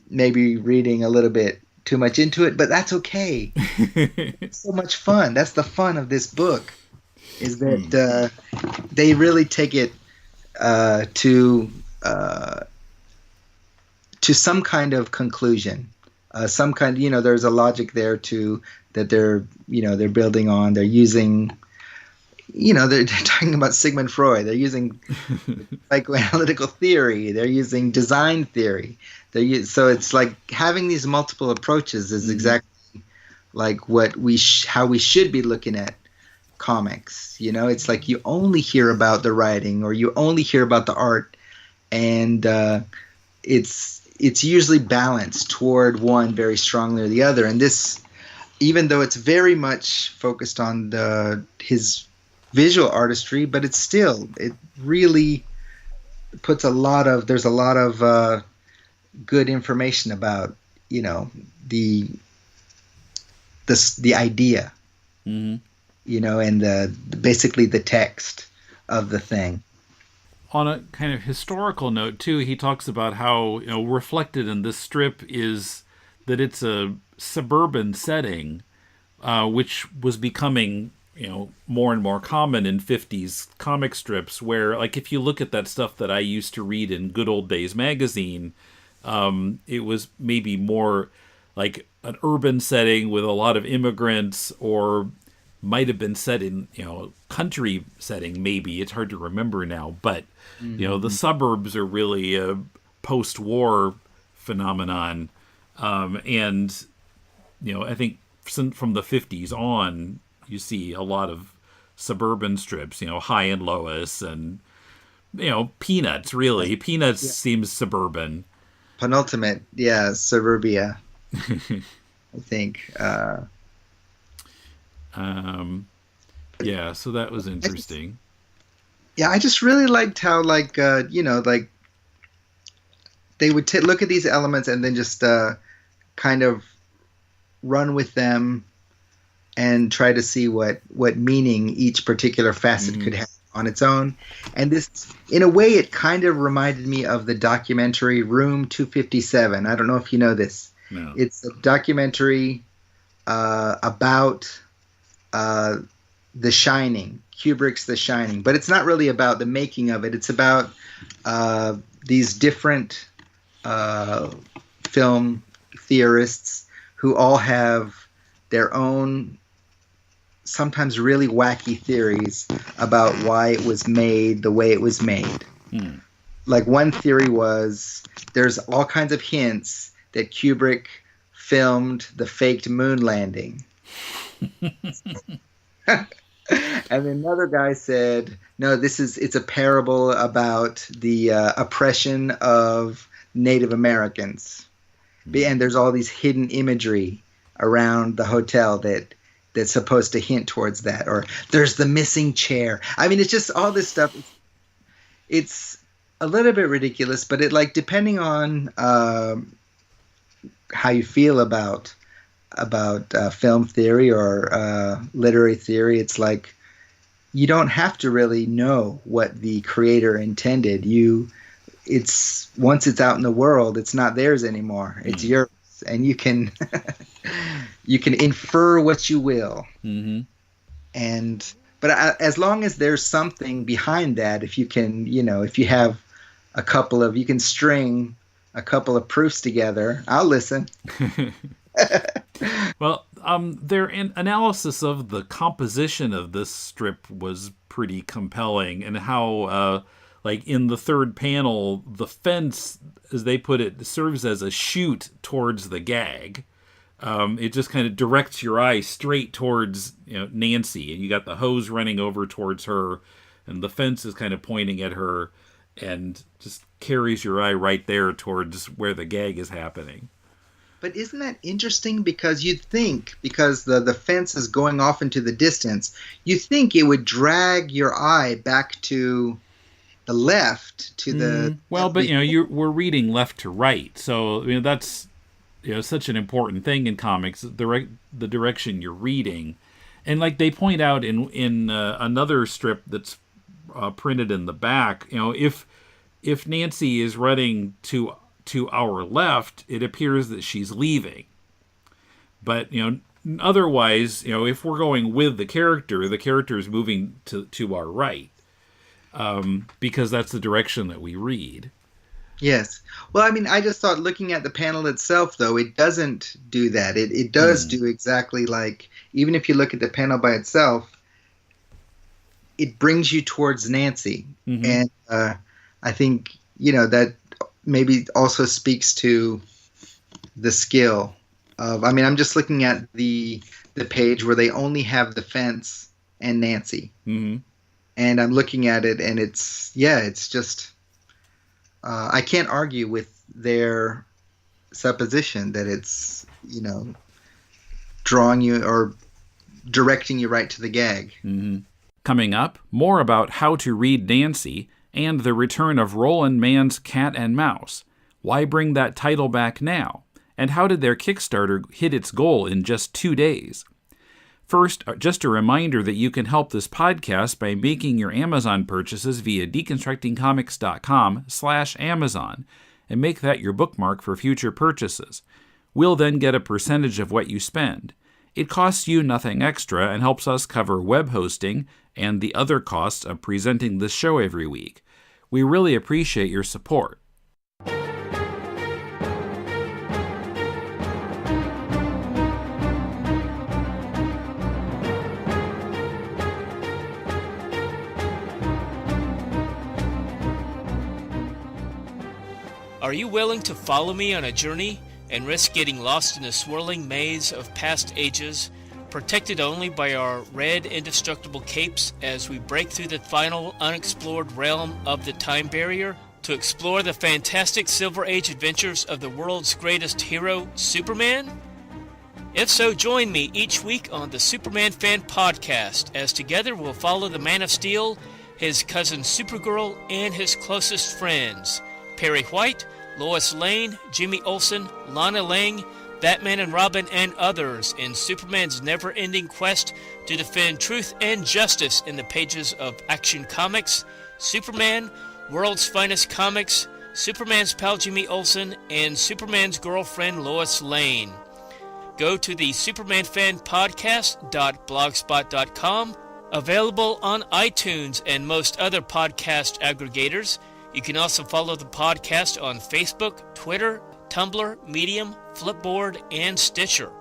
may be reading a little bit too much into it, but that's okay. It's so much fun. That's the fun of this book, is that they really take it uh, to uh, to some kind of conclusion, some kind. There's a logic there to that they're building on. They're using. They're talking about Sigmund Freud. They're using psychoanalytical theory. They're using design theory. So it's like having these multiple approaches is exactly like what how we should be looking at comics. It's like you only hear about the writing or you only hear about the art, and it's usually balanced toward one very strongly or the other. And this, even though it's very much focused on his visual artistry, but it really puts there's a lot of good information about the idea, and basically the text of the thing. On a kind of historical note too, he talks about how reflected in this strip is that it's a suburban setting, which was becoming more and more common in 50s comic strips, where, like, if you look at that stuff that I used to read in Good Old Days magazine, it was maybe more like an urban setting with a lot of immigrants, or might have been set in, country setting, maybe. It's hard to remember now, but, the suburbs are really a post-war phenomenon. And, I think from the 50s on, you see a lot of suburban strips, High and Lois and, Peanuts, really. Peanuts seems suburban. Penultimate, suburbia, I think. So that was interesting. I just really liked how, like, like they would look at these elements and then just kind of run with them and try to see what meaning each particular facet could have on its own. And this, in a way, it kind of reminded me of the documentary Room 257. I don't know if you know this. No. It's a documentary about The Shining, Kubrick's The Shining. But it's not really about the making of it. It's about these different film theorists who all have their own, sometimes really wacky theories about why it was made the way it was made. Like, one theory was there's all kinds of hints that Kubrick filmed the faked moon landing. And another guy said, no, it's a parable about the oppression of Native Americans. And there's all these hidden imagery around the hotel that's supposed to hint towards that. Or there's the missing chair. I mean, it's just all this stuff. It's a little bit ridiculous, but it, like, depending on how you feel about film theory or literary theory, it's like you don't have to really know what the creator intended. Once it's out in the world, it's not theirs anymore. It's yours, and you can you can infer what you will. But as long as there's something behind that, if you can, if you have you can string a couple of proofs together, I'll listen. Well, their analysis of the composition of this strip was pretty compelling, and how, like, in the third panel, the fence, as they put it, serves as a chute towards the gag. It just kind of directs your eye straight towards Nancy, and you got the hose running over towards her, and the fence is kind of pointing at her, and just carries your eye right there towards where the gag is happening. But isn't that interesting? Because you'd think, because the fence is going off into the distance, you think it would drag your eye back to the left, to the... Well, but, we're reading left to right, so that's such an important thing in comics, the direction you're reading. And, like, they point out in another strip that's printed in the back. If Nancy is running to our left, it appears that she's leaving. But otherwise, if we're going with the character is moving to our right, because that's the direction that we read. Yes. Well, I mean, I just thought looking at the panel itself, though, it doesn't do that. It does do exactly like, even if you look at the panel by itself, it brings you towards Nancy. Mm-hmm. And I think, that maybe also speaks to the skill of, I mean, I'm just looking at the page where they only have the fence and Nancy. Mm-hmm. And I'm looking at it, and it's just... I can't argue with their supposition that it's, drawing you or directing you right to the gag. Mm-hmm. Coming up, more about how to read Nancy and the return of Roland Mann's Cat and Mouse. Why bring that title back now? And how did their Kickstarter hit its goal in just 2 days? First, just a reminder that you can help this podcast by making your Amazon purchases via deconstructingcomics.com/Amazon and make that your bookmark for future purchases. We'll then get a percentage of what you spend. It costs you nothing extra and helps us cover web hosting and the other costs of presenting this show every week. We really appreciate your support. Are you willing to follow me on a journey and risk getting lost in a swirling maze of past ages, protected only by our red indestructible capes as we break through the final unexplored realm of the time barrier to explore the fantastic Silver Age adventures of the world's greatest hero, Superman? If so, join me each week on the Superman Fan Podcast, as together we'll follow the Man of Steel, his cousin Supergirl, and his closest friends, Perry White, Lois Lane, Jimmy Olsen, Lana Lang, Batman and Robin, and others in Superman's never-ending quest to defend truth and justice in the pages of Action Comics, Superman, World's Finest Comics, Superman's pal Jimmy Olsen, and Superman's girlfriend Lois Lane. Go to the supermanfanpodcast.blogspot.com, available on iTunes and most other podcast aggregators. You can also follow the podcast on Facebook, Twitter, Tumblr, Medium, Flipboard, and Stitcher.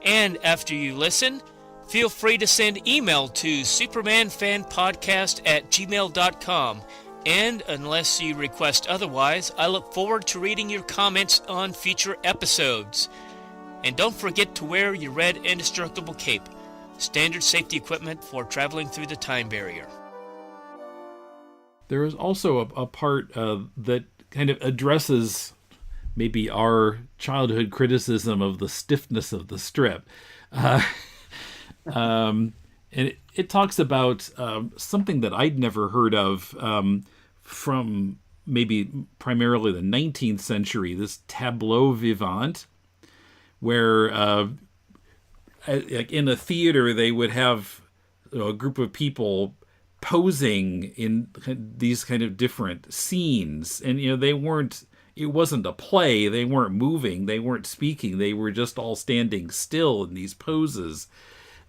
And after you listen, feel free to send email to supermanfanpodcast@gmail.com. And unless you request otherwise, I look forward to reading your comments on future episodes. And don't forget to wear your red indestructible cape, standard safety equipment for traveling through the time barrier. There is also a part that kind of addresses maybe our childhood criticism of the stiffness of the strip. And it talks about something that I'd never heard of from maybe primarily the 19th century, this tableau vivant, where like in a theater they would have a group of people posing in these kind of different scenes, and it wasn't a play, they weren't moving, they weren't speaking, they were just all standing still in these poses.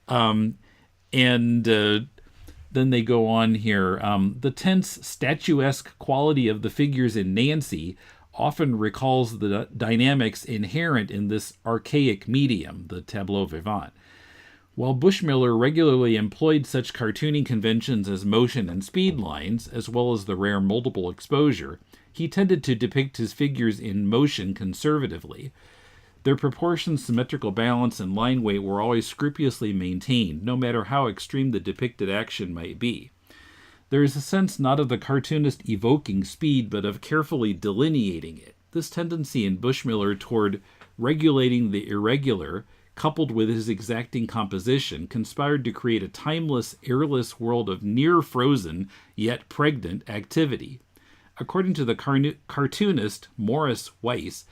And then they go on here, the tense statuesque quality of the figures in Nancy often recalls the dynamics inherent in this archaic medium, the tableau vivant. While Bushmiller regularly employed such cartooning conventions as motion and speed lines, as well as the rare multiple exposure, he tended to depict his figures in motion conservatively. Their proportions, symmetrical balance, and line weight were always scrupulously maintained, no matter how extreme the depicted action might be. There is a sense not of the cartoonist evoking speed, but of carefully delineating it. This tendency in Bushmiller toward regulating the irregular, coupled with his exacting composition, conspired to create a timeless, airless world of near-frozen, yet pregnant activity. According to the cartoonist Morris Weiss,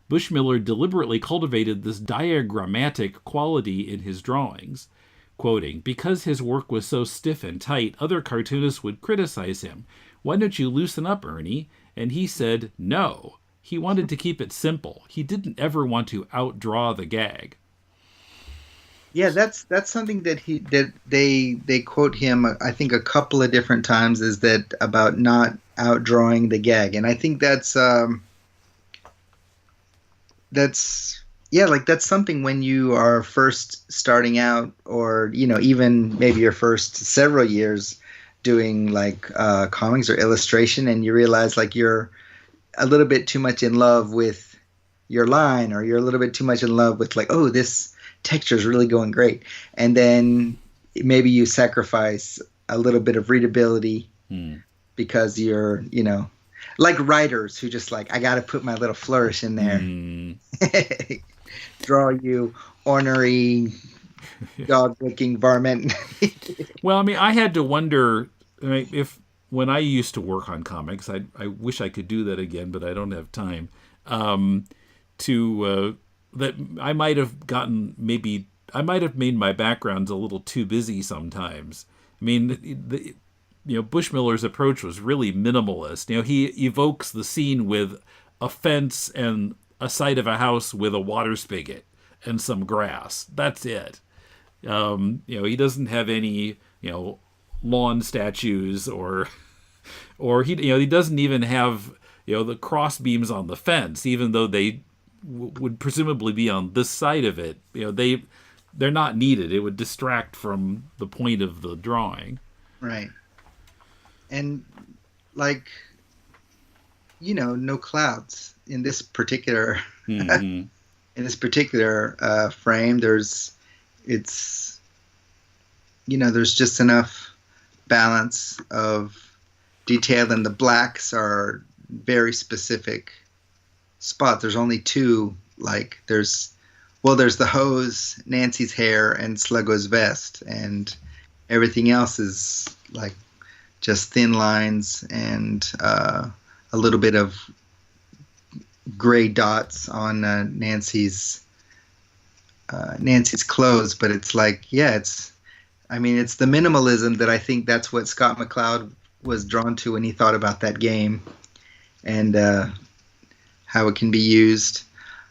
Bushmiller deliberately cultivated this diagrammatic quality in his drawings. quoting, "Because his work was so stiff and tight, other cartoonists would criticize him. Why don't you loosen up, Ernie?" And he said no. He wanted to keep it simple. He didn't ever want to outdraw the gag. Yeah, that's something that they quote him, I think, a couple of different times, is that about not outdrawing the gag. And I think that's something when you are first starting out, or even maybe your first several years doing comics or illustration, and you realize you're a little bit too much in love with your line, or you're a little bit too much in love with oh, this texture is really going great, and then maybe you sacrifice a little bit of readability because you're like writers who just I got to put my little flourish in there. Draw you ornery dog-looking varmint. Well, I mean, I had to wonder if when I used to work on comics, I wish I could do that again, but I don't have time. That I might have I might have made my backgrounds a little too busy sometimes. I mean, Bushmiller's approach was really minimalist. He evokes the scene with a fence and a side of a house with a water spigot and some grass. That's it. He doesn't have any, lawn statues or he doesn't even have, the cross beams on the fence, even though they would presumably be on this side of it. They're not needed. It would distract from the point of the drawing. Right. And no clouds in this particular in this particular frame. There's just enough balance of detail, and the blacks are very specific spots. There's only two. There's the hose, Nancy's hair, and Sluggo's vest, and everything else is just thin lines and a little bit of gray dots on Nancy's clothes. But it's it's the minimalism that I think that's what Scott McCloud was drawn to when he thought about that game, and how it can be used.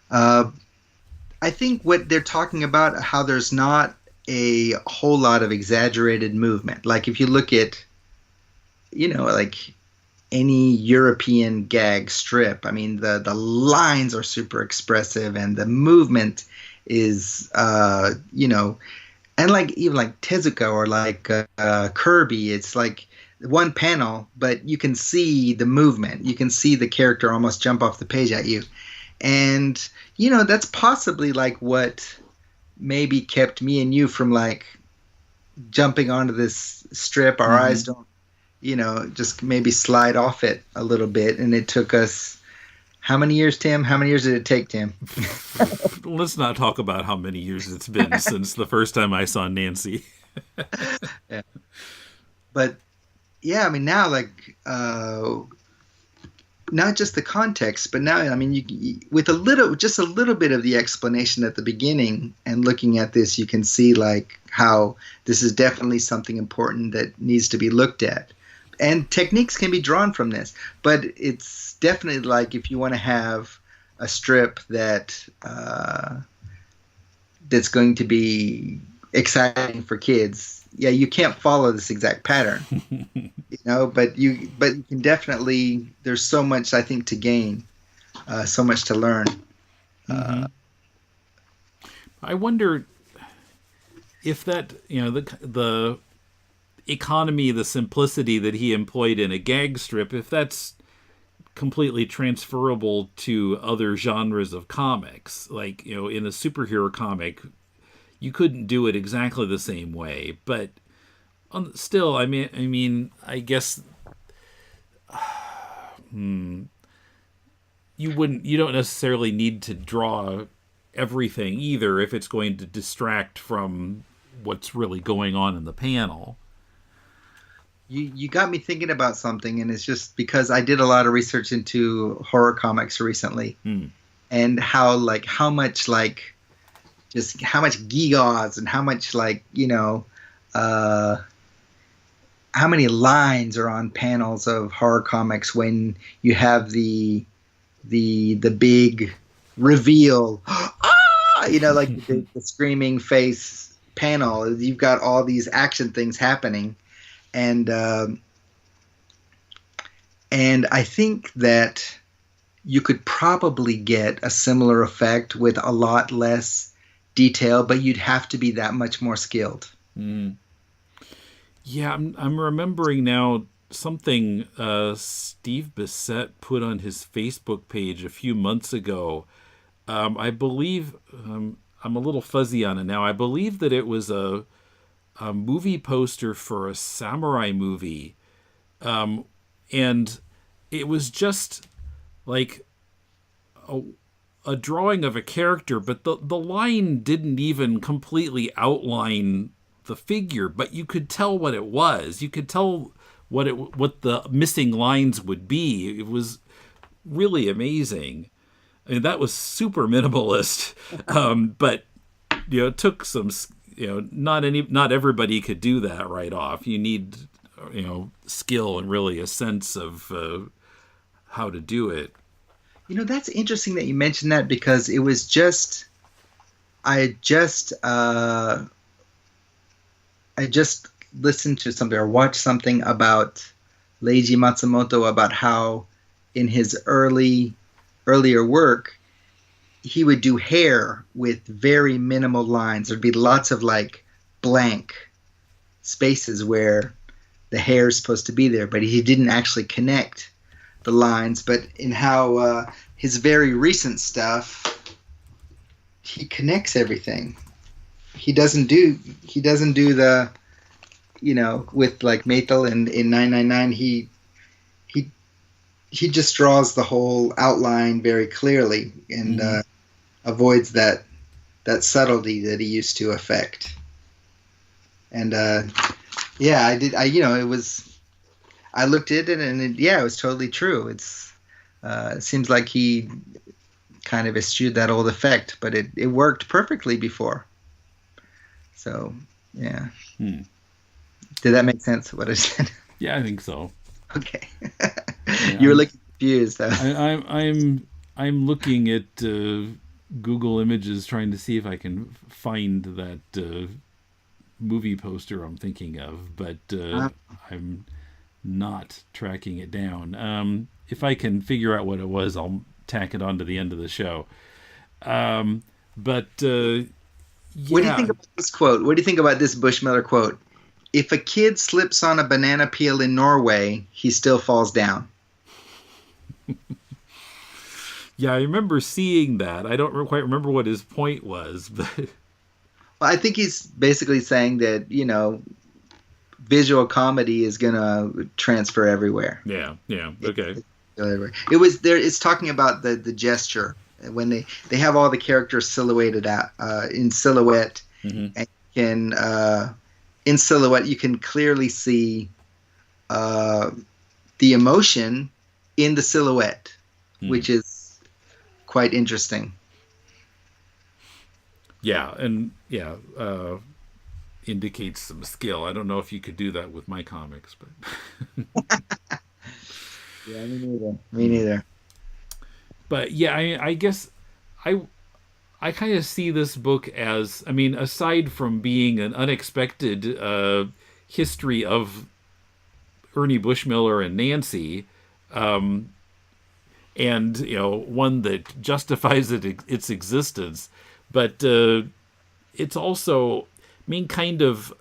I think what they're talking about, how there's not a whole lot of exaggerated movement. If you look at, any European gag strip, the lines are super expressive, and the movement is, and even Tezuka or Kirby, it's one panel, but you can see the movement. You can see the character almost jump off the page at you. And, that's possibly what maybe kept me and you from jumping onto this strip. Our eyes don't, just maybe slide off it a little bit. And it took us, how many years, Tim? How many years did it take, Tim? Let's not talk about how many years it's been since the first time I saw Nancy. Yeah. But yeah, now not just the context, but now, you with just a little bit of the explanation at the beginning, and looking at this, you can see how this is definitely something important that needs to be looked at. And techniques can be drawn from this, but it's definitely if you want to have a strip that that's going to be exciting for kids. Yeah, you can't follow this exact pattern, but you can definitely, there's so much, I think, to gain, so much to learn. I wonder if that, the economy, the simplicity that he employed in a gag strip, if that's completely transferable to other genres of comics, in a superhero comic, you couldn't do it exactly the same way, but still, I guess you don't necessarily need to draw everything either if it's going to distract from what's really going on in the panel. You got me thinking about something, and it's just because I did a lot of research into horror comics recently, and how much just how much gigaws and how much how many lines are on panels of horror comics when you have the big reveal, like the screaming face panel. You've got all these action things happening, and I think that you could probably get a similar effect with a lot less detail, but you'd have to be that much more skilled. Mm. Yeah, I'm remembering now something Steve Bissett put on his Facebook page a few months ago. I believe, I'm a little fuzzy on it now. I believe that it was a movie poster for a samurai movie. And it was just like a drawing of a character, but the line didn't even completely outline the figure, but you could tell what it was. You could tell what the missing lines would be. It was really amazing. I mean, that was super minimalist, but it took some. Not everybody could do that right off. You need skill and really a sense of how to do it. That's interesting that you mentioned that, because it was just I just listened to something or watched something about Leiji Matsumoto, about how in his earlier work, he would do hair with very minimal lines. There'd be lots of blank spaces where the hair is supposed to be there, but he didn't actually connect the lines. But in how his very recent stuff, he connects everything. He doesn't do the, with Maythel in 999, he just draws the whole outline very clearly and avoids that subtlety that he used to affect. And I did. I looked at it and it was totally true. It seems like he kind of eschewed that old effect, but it worked perfectly before. So, yeah. Did that make sense, what I said? Yeah, I think so. Okay. You were looking confused. I'm looking at Google Images trying to see if I can find that movie poster I'm thinking of, but I'm not tracking it down. If I can figure out what it was, I'll tack it on to the end of the show. What do you think about this quote? What do you think about this Bushmiller quote? If a kid slips on a banana peel in Norway, he still falls down. Yeah, I remember seeing that. I don't quite remember what his point was, but well, I think he's basically saying that, visual comedy is going to transfer everywhere. Yeah, okay. It was there. It's talking about the gesture when they have all the characters silhouetted out in silhouette, and in silhouette you can clearly see the emotion in the silhouette, which is quite interesting. Yeah, and indicates some skill. I don't know if you could do that with my comics, but yeah, me neither. But yeah, I guess I kind of see this book as, aside from being an unexpected history of Ernie Bushmiller and Nancy, and one that justifies its existence, but it's also kind of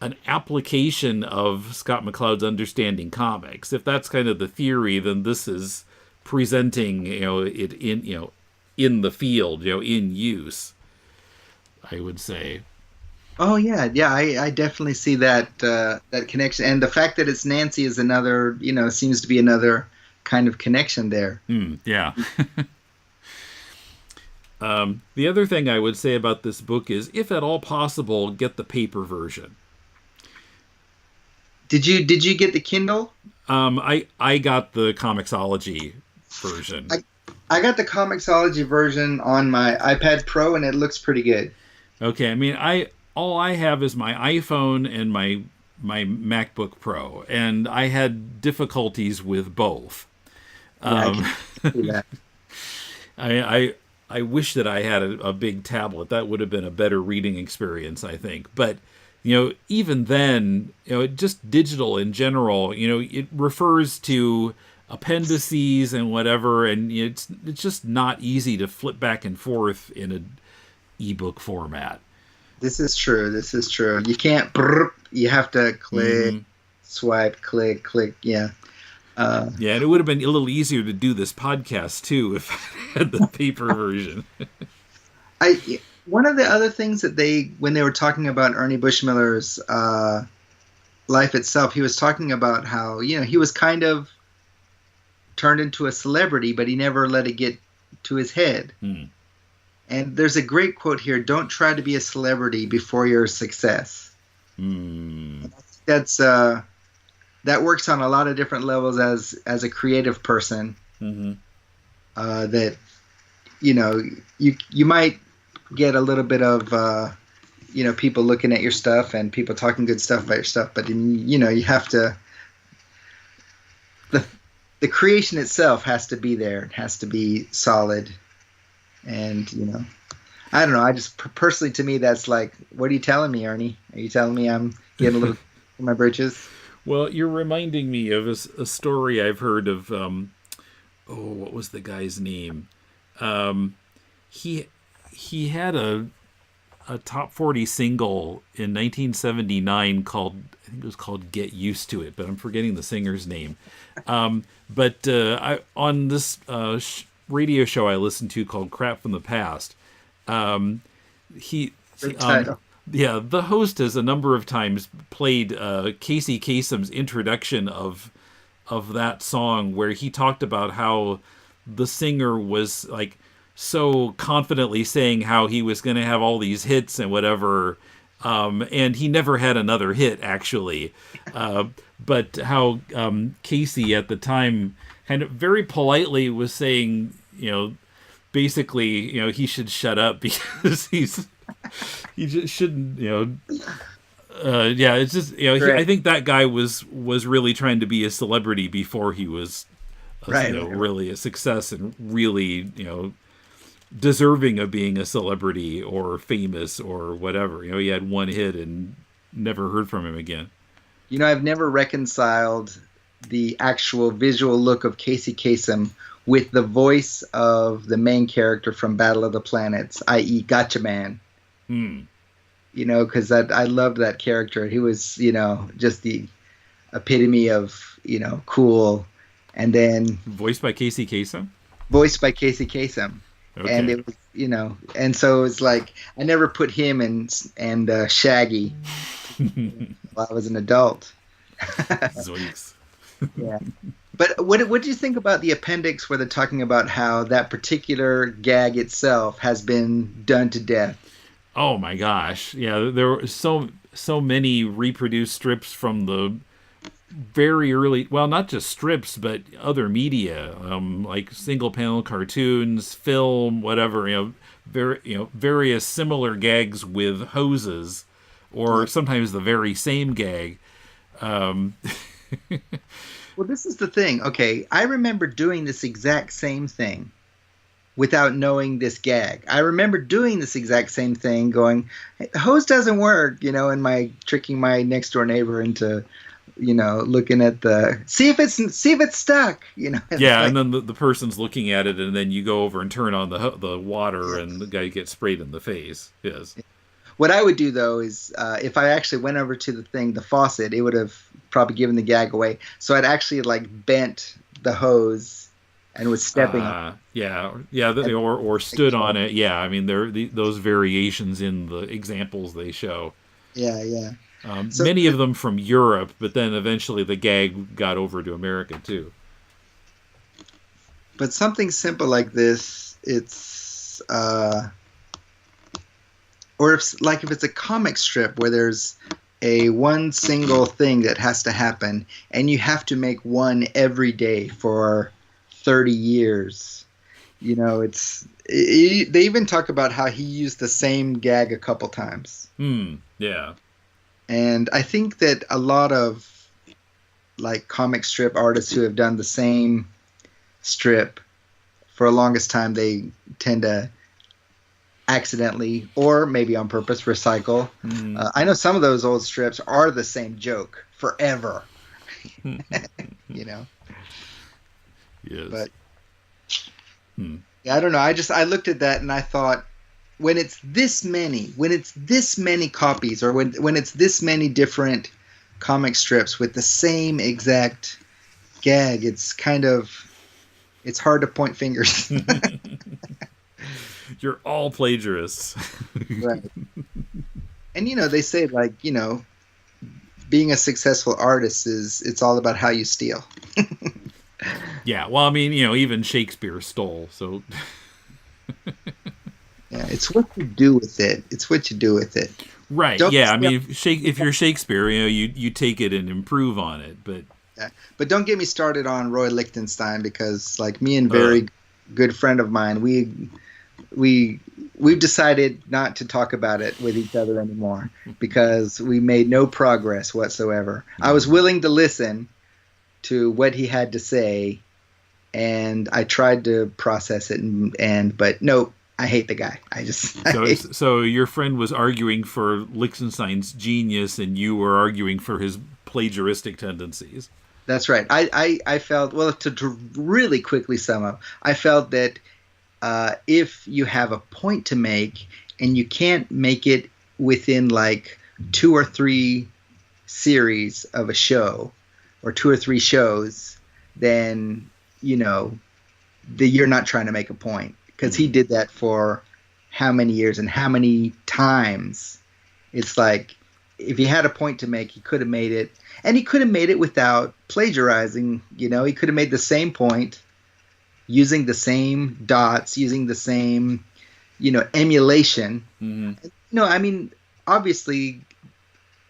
an application of Scott McCloud's Understanding Comics. If that's kind of the theory, then this is presenting it in the field, in use, I would say. Oh yeah, I definitely see that that connection, and the fact that it's Nancy is another, seems to be another kind of connection there. Yeah. The other thing I would say about this book is, if at all possible, get the paper version. Did you get the Kindle? I got the Comixology version. I got the Comixology version on my iPad Pro, and it looks pretty good. Okay, I mean, all I have is my iPhone and my MacBook Pro, and I had difficulties with both. Yeah, I can see that. I wish that I had a big tablet. That would have been a better reading experience, I think. But even then, just digital in general, it refers to appendices and whatever, and it's just not easy to flip back and forth in an ebook format. This is true. You can't. You have to click, swipe, click. Yeah. Yeah, and it would have been a little easier to do this podcast too if I had the paper version. One of the other things that when they were talking about Ernie Bushmiller's life itself, he was talking about how he was kind of turned into a celebrity, but he never let it get to his head. And there's a great quote here: "Don't try to be a celebrity before you're a success." That's that works on a lot of different levels as a creative person. That you might get a little bit of people looking at your stuff and people talking good stuff about your stuff, but then you have to. The creation itself has to be there. It has to be solid. And, I don't know. I just personally, to me, that's like, what are you telling me, Ernie? Are you telling me I'm getting a little in my britches? Well, you're reminding me of a story I've heard of. What was the guy's name? He had a top 40 single in 1979 called, I think it was called "Get Used to It," but I'm forgetting the singer's name. But on this radio show I listened to called "Crap from the Past," the host has a number of times played Casey Kasem's introduction of that song, where he talked about how the singer was like so confidently saying how he was going to have all these hits and whatever, and he never had another hit actually, but how Casey at the time kind of very politely was saying, basically, he should shut up because he just shouldn't, it's just, I think that guy was really trying to be a celebrity before he was, really a success and really, deserving of being a celebrity or famous or whatever. He had one hit and never heard from him again. I've never reconciled the actual visual look of Casey Kasem with the voice of the main character from Battle of the Planets, i.e. Gotcha Man. Because I loved that character. He was, just the epitome of, cool. And then... Voiced by Casey Kasem? Voiced by Casey Kasem. Okay. And it was, and so it's like, I never put him and Shaggy while I was an adult. Zoinks. Yeah. But what do you think about the appendix where they're talking about how that particular gag itself has been done to death? Oh my gosh. Yeah, there were so many reproduced strips from the very early, well, not just strips, but other media, like single panel cartoons, film, whatever, various similar gags with hoses, or sometimes the very same gag. Well, this is the thing. Okay, I remember doing this exact same thing without knowing this gag. I remember doing this exact same thing, going, hey, the hose doesn't work, and tricking my next door neighbor into, looking at see if it's stuck, Yeah, and then the person's looking at it, and then you go over and turn on the water, and the guy gets sprayed in the face. Yes. What I would do, though, is if I actually went over to the faucet, it would have probably given the gag away. So I'd actually bent the hose and was stepping on it. Or stood on it. Yeah, I mean, there are those variations in the examples they show. Yeah. Many of them from Europe, but then eventually the gag got over to America, too. But something simple like this, it's... or if it's a comic strip where there's one single thing that has to happen, and you have to make one every day for 30 years, they even talk about how he used the same gag a couple times. Yeah. And I think that a lot of like comic strip artists who have done the same strip for the longest time, they tend to accidentally or maybe on purpose recycle. I know some of those old strips are the same joke forever. Yes. But yeah, I don't know. I looked at that and I thought, when it's this many copies, or when it's this many different comic strips with the same exact gag, it's hard to point fingers. You're all plagiarists. Right. And they say, like, being a successful artist it's all about how you steal. Yeah, well, I mean, even Shakespeare stole, so. Yeah, it's what you do with it. Right. I mean, if you're Shakespeare, you take it and improve on it, but. Yeah. But don't get me started on Roy Lichtenstein, because, like, me and very good friend of mine, we've decided not to talk about it with each other anymore because we made no progress whatsoever. I was willing to listen to what he had to say, and I tried to process it, but no, I hate the guy. So your friend was arguing for Lichtenstein's genius, and you were arguing for his plagiaristic tendencies. That's right. I felt, well, to really quickly sum up, I felt that if you have a point to make and you can't make it within like 2 or 3 series of a show or 2 or 3 shows, then, you're not trying to make a point, because he did that for how many years and how many times. It's like, if he had a point to make, he could have made it, and he could have made it without plagiarizing. He could have made the same point using the same dots, using the same, emulation. I mean, obviously,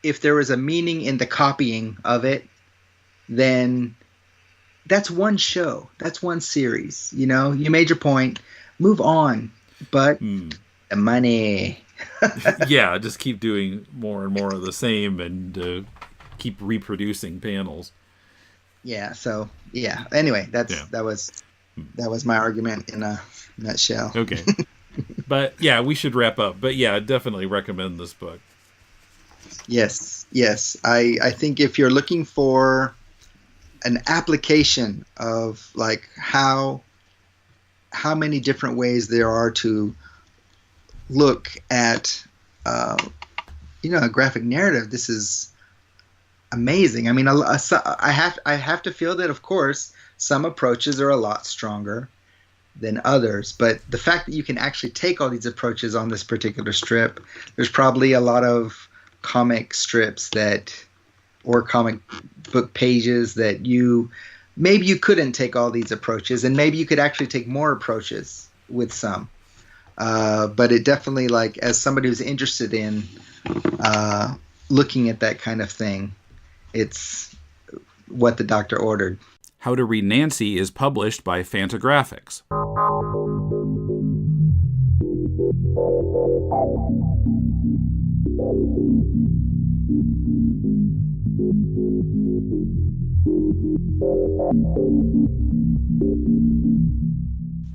if there was a meaning in the copying of it, then that's one show, that's one series. You made your point, move on. But the money. Yeah, just keep doing more and more of the same, and keep reproducing panels. Yeah. So yeah. Anyway, that was my argument in a nutshell. Okay. But yeah, we should wrap up. But yeah, definitely recommend this book. Yes. I think if you're looking for an application of like how many different ways there are to look at a graphic narrative, this is amazing. I mean, I have to feel that, of course, some approaches are a lot stronger than others, but the fact that you can actually take all these approaches on this particular strip, there's probably a lot of comic strips or comic book pages that maybe you couldn't take all these approaches, and maybe you could actually take more approaches with some. But it definitely, like, as somebody who's interested in looking at that kind of thing, it's what the doctor ordered. How to Read Nancy is published by Fantagraphics.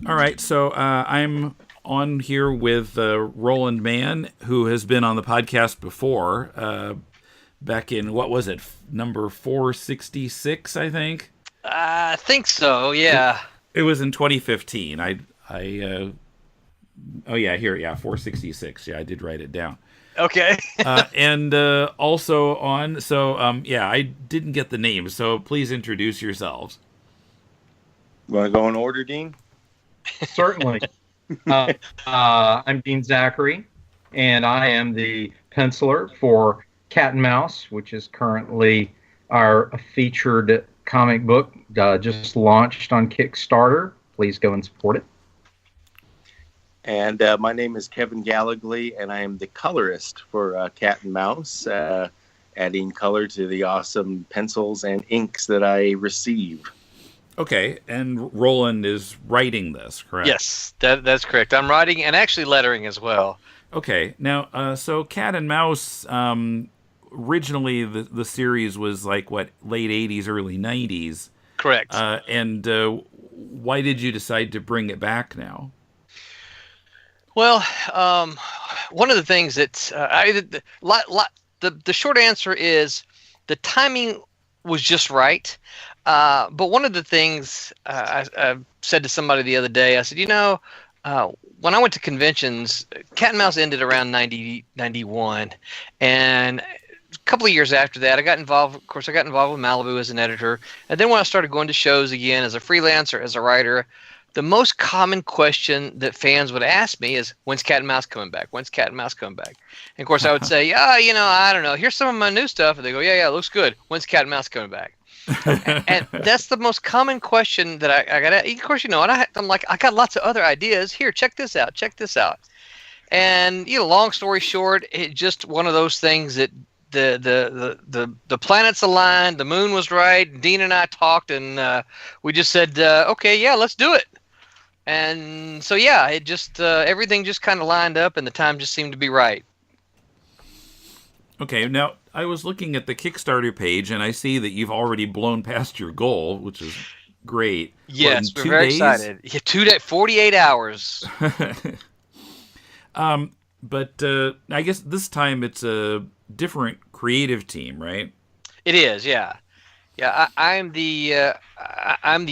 All right, so I'm on here with Roland Mann, who has been on the podcast before, back in, what was it, number 466, I think? I think so, yeah. It was in 2015. Oh yeah, here, yeah, 466. Yeah, I did write it down. Okay. And also on, so yeah, I didn't get the name, so please introduce yourselves. Want to go in order, Dean? Certainly. I'm Dean Zachary, and I am the penciler for Cat and Mouse, which is currently our featured comic book, just launched on Kickstarter. Please go and support it. And my name is Kevin Gallegly, and I am the colorist for Cat and Mouse, adding color to the awesome pencils and inks that I receive. Okay, and Roland is writing this, correct? Yes, that's correct. I'm writing and actually lettering as well. Okay, now, so Cat and Mouse, originally the series was like, what, late 80s, early 90s. Correct. And why did you decide to bring it back now? Well, one of the things that the short answer is the timing was just right. But one of the things I said to somebody the other day, I said, when I went to conventions, Cat and Mouse ended around 91, and a couple of years after that, I got involved. Of course, I got involved with Malibu as an editor, and then when I started going to shows again as a freelancer, as a writer, the most common question that fans would ask me is, "When's Cat and Mouse coming back? When's Cat and Mouse coming back?" And of course, I would say, I don't know. Here's some of my new stuff," and they go, "Yeah, it looks good. When's Cat and Mouse coming back?" And that's the most common question that I got. Of course, and I'm like, I got lots of other ideas. Here, check this out. Check this out. And long story short, it's just one of those things that the planets aligned, the moon was right. Dean and I talked, and we just said, okay, yeah, let's do it. And so it just everything just kind of lined up, and the time just seemed to be right. Okay, now I was looking at the Kickstarter page, and I see that you've already blown past your goal, which is great. Yes, we're very excited. Yeah, 2 days, 48 hours. But I guess this time it's a different creative team, right? It is, yeah. I'm the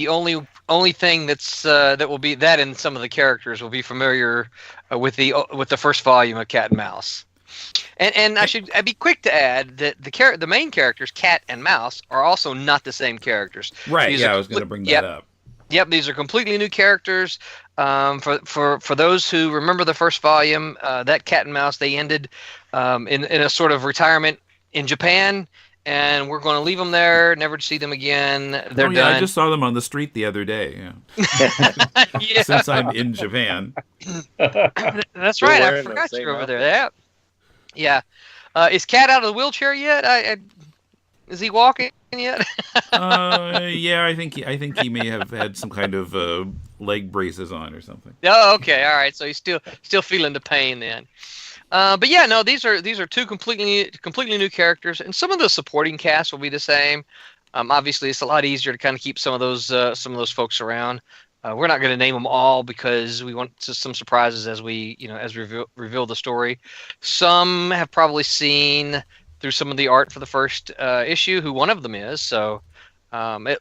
only thing that will be that, and some of the characters will be familiar with the first volume of Cat and Mouse. And I'd be quick to add that the main characters, Cat and Mouse, are also not the same characters. Right. I was going to bring that up. Yep, these are completely new characters. For those who remember the first volume, that Cat and Mouse, they ended in a sort of retirement in Japan, and we're going to leave them there, never to see them again. They're done. I just saw them on the street the other day. Yeah. Since I'm in Japan. That's right. I forgot you were over there. Yeah. Is Cat out of the wheelchair yet? Is he walking yet? Yeah, I think he may have had some kind of leg braces on or something. Oh, okay, all right. So he's still feeling the pain then. But yeah, no, these are two completely new characters, and some of the supporting cast will be the same. Obviously, it's a lot easier to kind of keep some of those folks around. We're not going to name them all because we want some surprises as we reveal the story. Some have probably seen through some of the art for the first issue who one of them is. So, but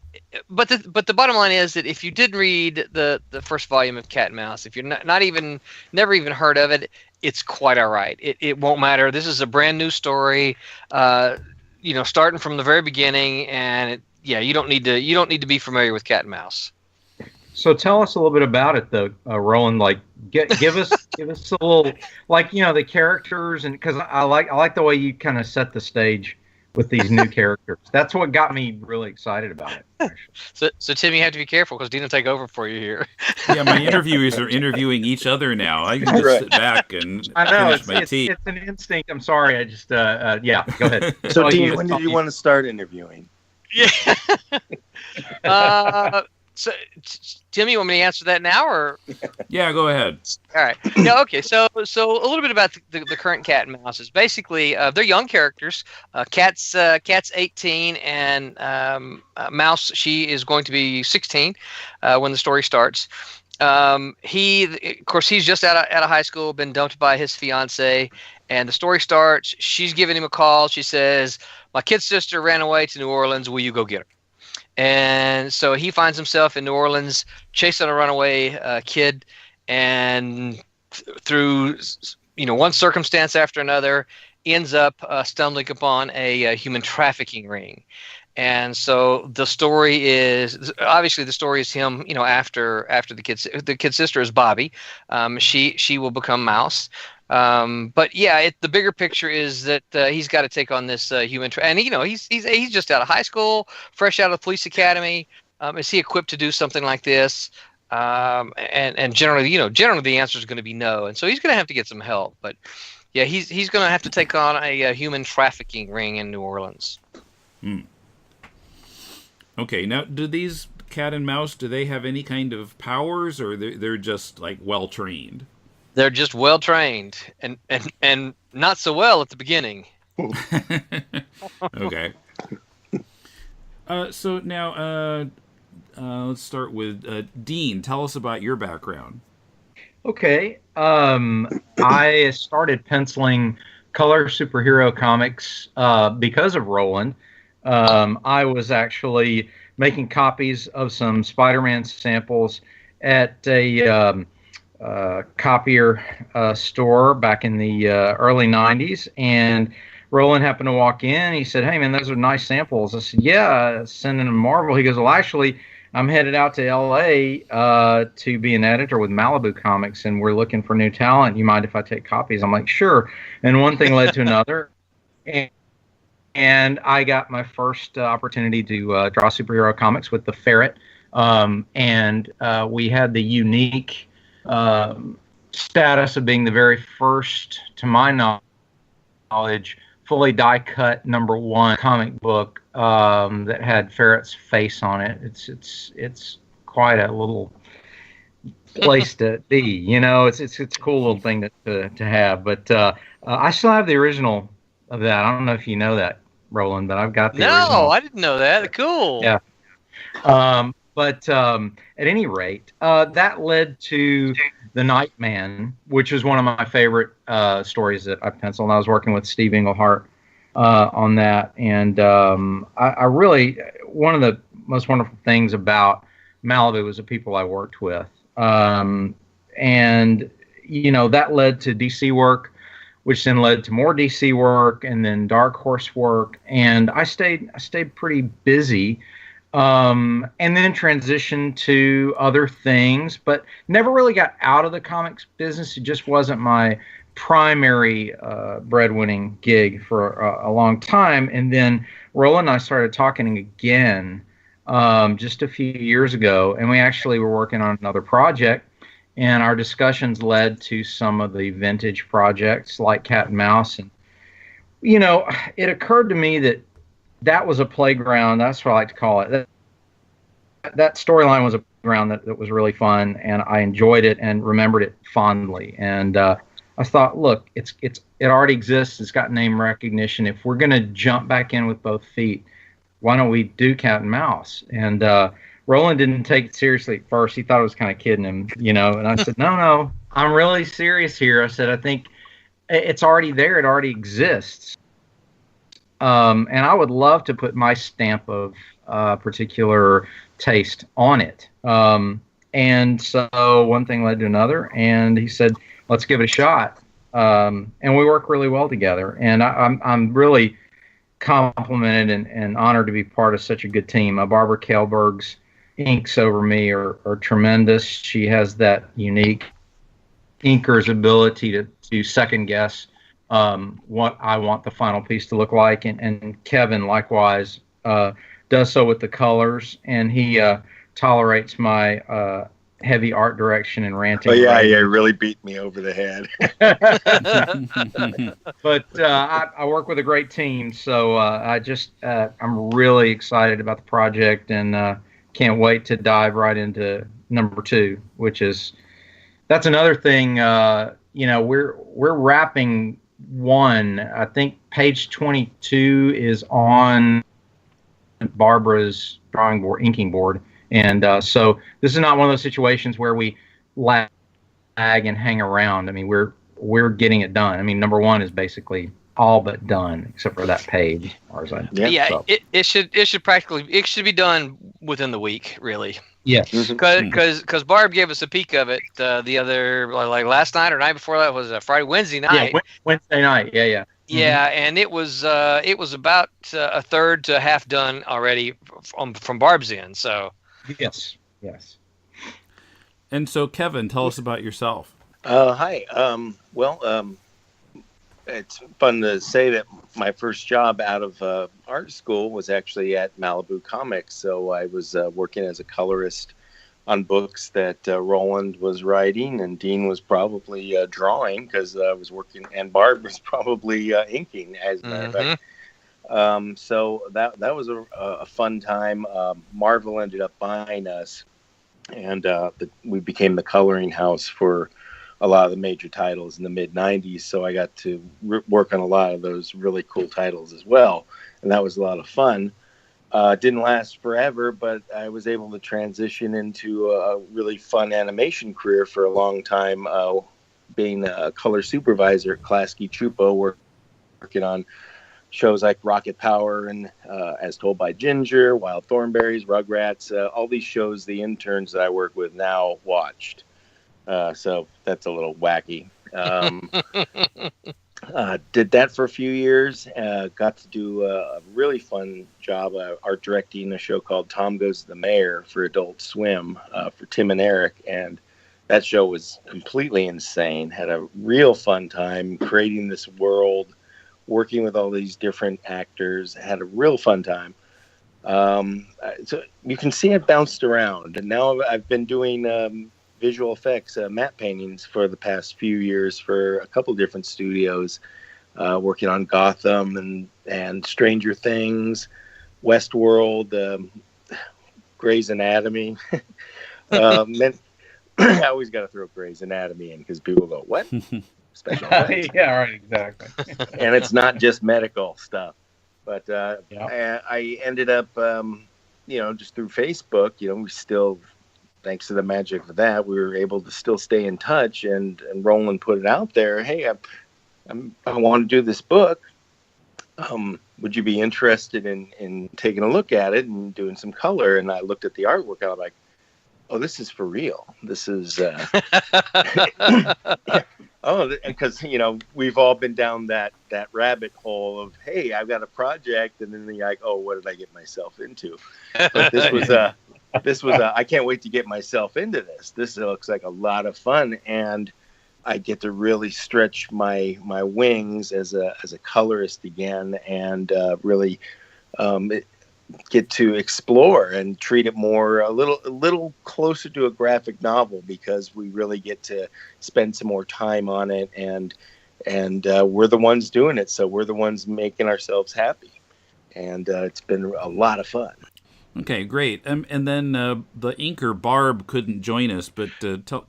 the bottom line is that if you did read the first volume of Cat and Mouse, if you're never even heard of it, it's quite all right. It won't matter. This is a brand new story, starting from the very beginning, and you don't need to be familiar with Cat and Mouse. So tell us a little bit about it, though, Roland. Like, give us a little, the characters, and because I like the way you kind of set the stage with these new characters. That's what got me really excited about it. Actually. So Tim, you have to be careful because Dean will take over for you here. Yeah, my interviewers are interviewing each other now. I can just sit back and finish my tea. It's an instinct. I'm sorry. I just go ahead. So Dean, when did you want to start interviewing? Yeah. So, Tim, you want me to answer that now, or? Yeah, go ahead. All right. Yeah. Okay. So a little bit about the current Cat and Mouse is basically they're young characters. Cat's 18, and Mouse, she is going to be 16 when the story starts. Of course, he's just out of high school, been dumped by his fiance, and the story starts. She's giving him a call. She says, "My kid sister ran away to New Orleans. Will you go get her?" And so he finds himself in New Orleans chasing a runaway kid, and through one circumstance after another, ends up stumbling upon a human trafficking ring. And so the story is him, after the kid's sister is Bobby. She will become Mouse. But yeah, the bigger picture is that he's got to take on this human, and he's just out of high school, fresh out of the police academy. Is he equipped to do something like this? And generally the answer is going to be no, and so he's going to have to get some help. But yeah, he's going to have to take on a human trafficking ring in New Orleans. Okay, now do these cat and mouse, do they have any kind of powers, or they're just like well trained? They're just well trained, and not so well at the beginning. Okay. So now, let's start with Dean. Tell us about your background. Okay. I started penciling color superhero comics because of Roland. I was actually making copies of some Spider-Man samples at a copier store back in the early 90s, and Roland happened to walk in. He said, "Hey, man, those are nice samples." I said, "Yeah, sending them Marvel." He goes, "Well, actually, I'm headed out to L.A. To be an editor with Malibu Comics, and we're looking for new talent. You mind if I take copies?" I'm like, "Sure." And one thing led to another, and I got my first opportunity to draw superhero comics with the Ferret, and we had the unique status of being the very first, to my knowledge, fully die-cut #1 comic book that had Ferret's face on it. It's quite a little place to be, you know. It's a cool little thing to have. But I still have the original of that. I don't know if you know that, Roland, but I've got the original. No, I didn't know that. Cool. Yeah. But at any rate, that led to The Nightman, which is one of my favorite stories that I penciled. And I was working with Steve Englehart on that. And I really, one of the most wonderful things about Malibu was the people I worked with. And, you know, that led to DC work, which then led to more DC work and then Dark Horse work. And I stayed pretty busy. And then transitioned to other things, but never really got out of the comics business. It just wasn't my primary breadwinning gig for a long time. And then Roland and I started talking again just a few years ago, and we actually were working on another project, and our discussions led to some of the vintage projects like Cat and Mouse. And, you know, it occurred to me that was a playground. That's what I like to call it. That storyline was a playground that was really fun, and I enjoyed it and remembered it fondly. And I thought, look, it already exists. It's got name recognition. If we're going to jump back in with both feet, why don't we do Cat and Mouse? And Roland didn't take it seriously at first. He thought I was kind of kidding him, you know. And I said, no, I'm really serious here. I said, I think it's already there. It already exists. And I would love to put my stamp of particular taste on it. And so one thing led to another, and he said, let's give it a shot. And we work really well together. And I'm really complimented and honored to be part of such a good team. Barbara Kahlberg's inks over me are tremendous. She has that unique inker's ability to second guess what I want the final piece to look like, and Kevin likewise does so with the colors, and he tolerates my heavy art direction and ranting. Oh yeah, yeah, really beat me over the head. But I work with a great team, so I'm really excited about the project, and can't wait to dive right into #2, that's another thing. You know, we're wrapping one. I think page 22 is on Barbara's drawing board, inking board, and so this is not one of those situations where we lag and hang around. I mean, we're getting it done. I mean, #1 is basically all but done except for that page. It should be done within the week, really. Yes, because Barb gave us a peek of it the other, like last night or night before that was Wednesday night. Yeah, Wednesday night. Yeah. Yeah, and it was about a third to half done already from Barb's end. So yes. And so, Kevin, tell us about yourself. Hi. It's fun to say that my first job out of art school was actually at Malibu Comics. So I was working as a colorist on books that Roland was writing, and Dean was probably drawing because I was working, and Barb was probably inking, as a matter of fact. So that was a fun time. Marvel ended up buying us, and we became the coloring house for a lot of the major titles in the mid 90s. So I got to work on a lot of those really cool titles as well. And that was a lot of fun. Didn't last forever, but I was able to transition into a really fun animation career for a long time, being a color supervisor at Klasky Csupo, working on shows like Rocket Power and As Told by Ginger, Wild Thornberrys, Rugrats, all these shows the interns that I work with now watched. So that's a little wacky. Did that for a few years. Got to do a really fun job art directing a show called Tom Goes to the Mayor for Adult Swim for Tim and Eric. And that show was completely insane. Had a real fun time creating this world, working with all these different actors. Had a real fun time. So you can see it bounced around. And now I've been doing visual effects, matte paintings for the past few years for a couple different studios, working on Gotham and Stranger Things, Westworld, Grey's Anatomy. Then I always got to throw Grey's Anatomy in because people go, what? Special effects? Yeah, right, exactly. And it's not just medical stuff. But I ended up, just through Facebook, we still, thanks to the magic of that, we were able to still stay in touch. And Roland put it out there. Hey, I want to do this book. Would you be interested in taking a look at it and doing some color? And I looked at the artwork. I was like, oh, this is for real. This is, because, we've all been down that rabbit hole of, hey, I've got a project. And then you're like, oh, what did I get myself into? But this was I can't wait to get myself into this. This looks like a lot of fun, and I get to really stretch my wings as a colorist again, and really get to explore and treat it more a little closer to a graphic novel, because we really get to spend some more time on it, and we're the ones doing it, so we're the ones making ourselves happy, and it's been a lot of fun. Okay, great. And then the inker Barb couldn't join us, but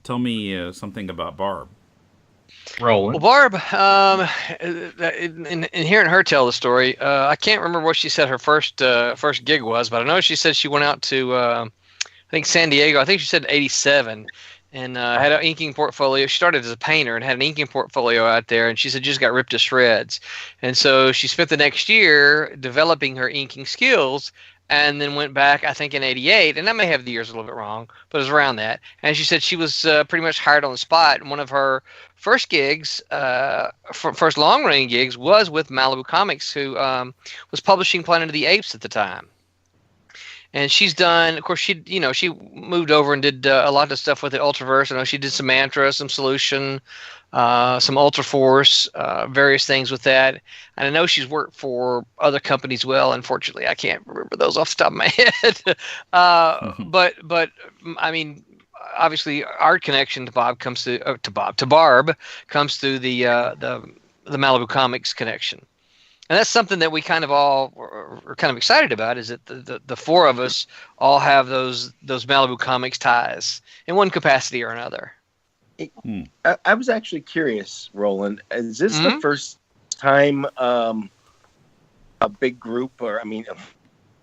tell me something about Barb. Roland. Well, Barb, in hearing her tell the story, I can't remember what she said her first gig was, but I know she said she went out to, I think San Diego. I think she said 87, and had an inking portfolio. She started as a painter and had an inking portfolio out there, and she said just got ripped to shreds. And so she spent the next year developing her inking skills, and then went back, I think, in 88, and I may have the years a little bit wrong, but it was around that. And she said she was pretty much hired on the spot. And one of her first gigs, first long-running gigs, was with Malibu Comics, who was publishing Planet of the Apes at the time. And she's done, of course, she moved over and did a lot of stuff with the Ultraverse. I know she did some Mantra, some Solution, some Ultra Force, various things with that. And I know she's worked for other companies well. Unfortunately, I can't remember those off the top of my head. But I mean, obviously, our connection to Barb comes through the Malibu Comics connection. And that's something that we kind of all are kind of excited about, is that the four of us all have those Malibu Comics ties in one capacity or another. I was actually curious, Roland. Is this the first time a big group, or I mean,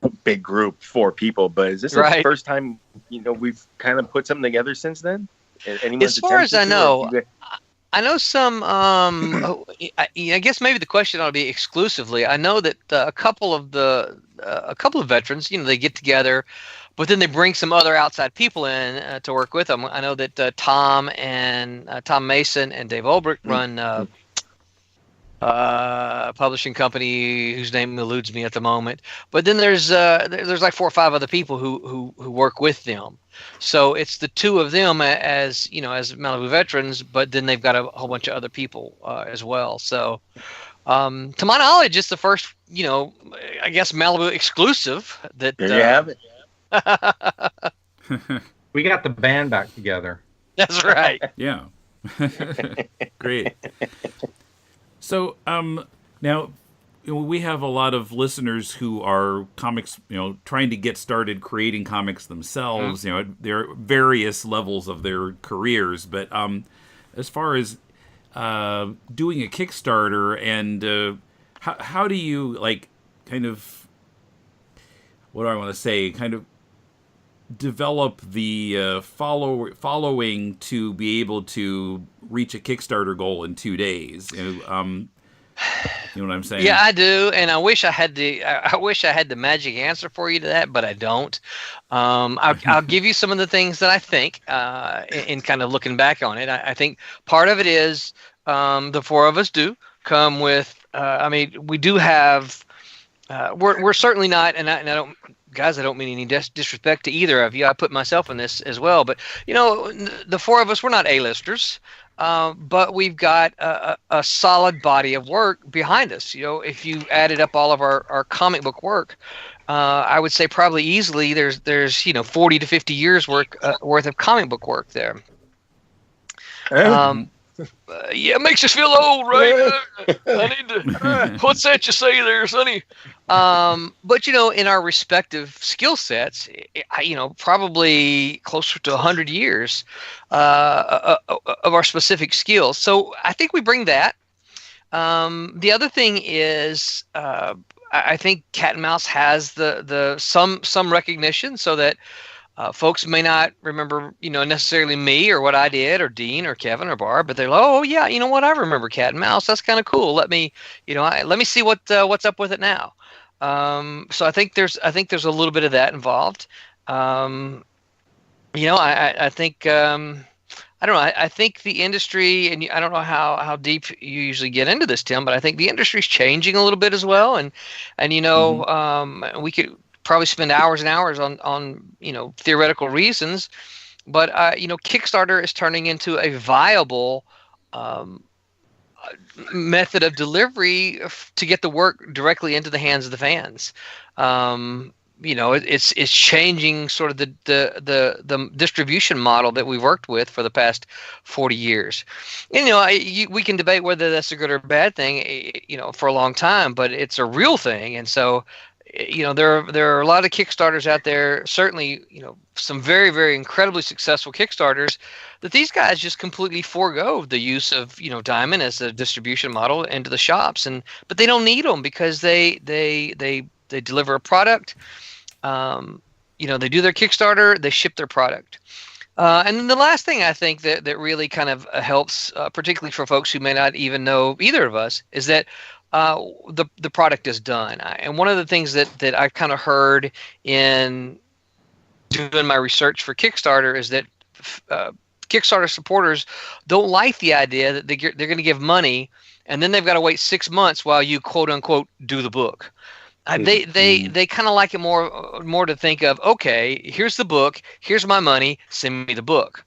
a big group, 4 people, but is this the first time we've kind of put something together since then? As far as I know. I know some, I guess maybe the question ought to be exclusively. I know that a couple of veterans, they get together, but then they bring some other outside people in to work with them. I know that Tom Mason and Dave Olbrich run a publishing company whose name eludes me at the moment. But then there's like 4 or 5 other people who work with them. So it's the 2 of them as Malibu veterans, but then they've got a whole bunch of other people as well. So to my knowledge, it's the first, I guess Malibu exclusive that. There you have it. We got the band back together. That's right. Yeah. Great. So now, we have a lot of listeners who are comics, trying to get started creating comics themselves. There are various levels of their careers, but as far as doing a Kickstarter, and how do you kind of, what do I want to say, kind of develop the following to be able to reach a Kickstarter goal in 2 days? You know what I'm saying? Yeah, I do, and I wish I had the magic answer for you to that, but I don't. I'll give you some of the things that I think in kind of looking back on it. I think part of it is the four of us do come with. We do have. We're certainly not, and I don't. Guys, I don't mean any disrespect to either of you. I put myself in this as well. But, the four of us, we're not A-listers, but we've got a solid body of work behind us. If you added up all of our comic book work, I would say probably easily there's 40 to 50 years worth of comic book work there. Yeah, it makes us feel old, right? I need to. What's that you say there, Sonny? But in our respective skill sets, probably closer to 100 years of our specific skills. So I think we bring that. The other thing is, I think Cat and Mouse has some recognition, so that. Folks may not remember, necessarily me or what I did, or Dean or Kevin or Barb, but they're like, oh yeah, you know what? I remember Cat and Mouse. That's kind of cool. Let me see what's up with it now. So I think there's a little bit of that involved. I think I don't know. I think the industry, and I don't know how deep you usually get into this, Tim, but I think the industry is changing a little bit as well, and we could probably spend hours and hours on theoretical reasons, but Kickstarter is turning into a viable method of delivery to get the work directly into the hands of the fans. It's changing sort of the distribution model that we've worked with for the past 40 years. And, we can debate whether that's a good or bad thing, for a long time, but it's a real thing, and so. There are a lot of Kickstarters out there, certainly, some very, very incredibly successful Kickstarters that these guys just completely forego the use of, Diamond as a distribution model into the shops, but they don't need them because they deliver a product. They do their Kickstarter, they ship their product. And then the last thing I think that really kind of helps, particularly for folks who may not even know either of us, is that the product is done. And one of the things that I've kind of heard in doing my research for Kickstarter is that Kickstarter supporters don't like the idea that they're going to give money and then they've got to wait 6 months while you quote unquote do the book. They kind of like it more to think of, okay, here's the book, here's my money, send me the book.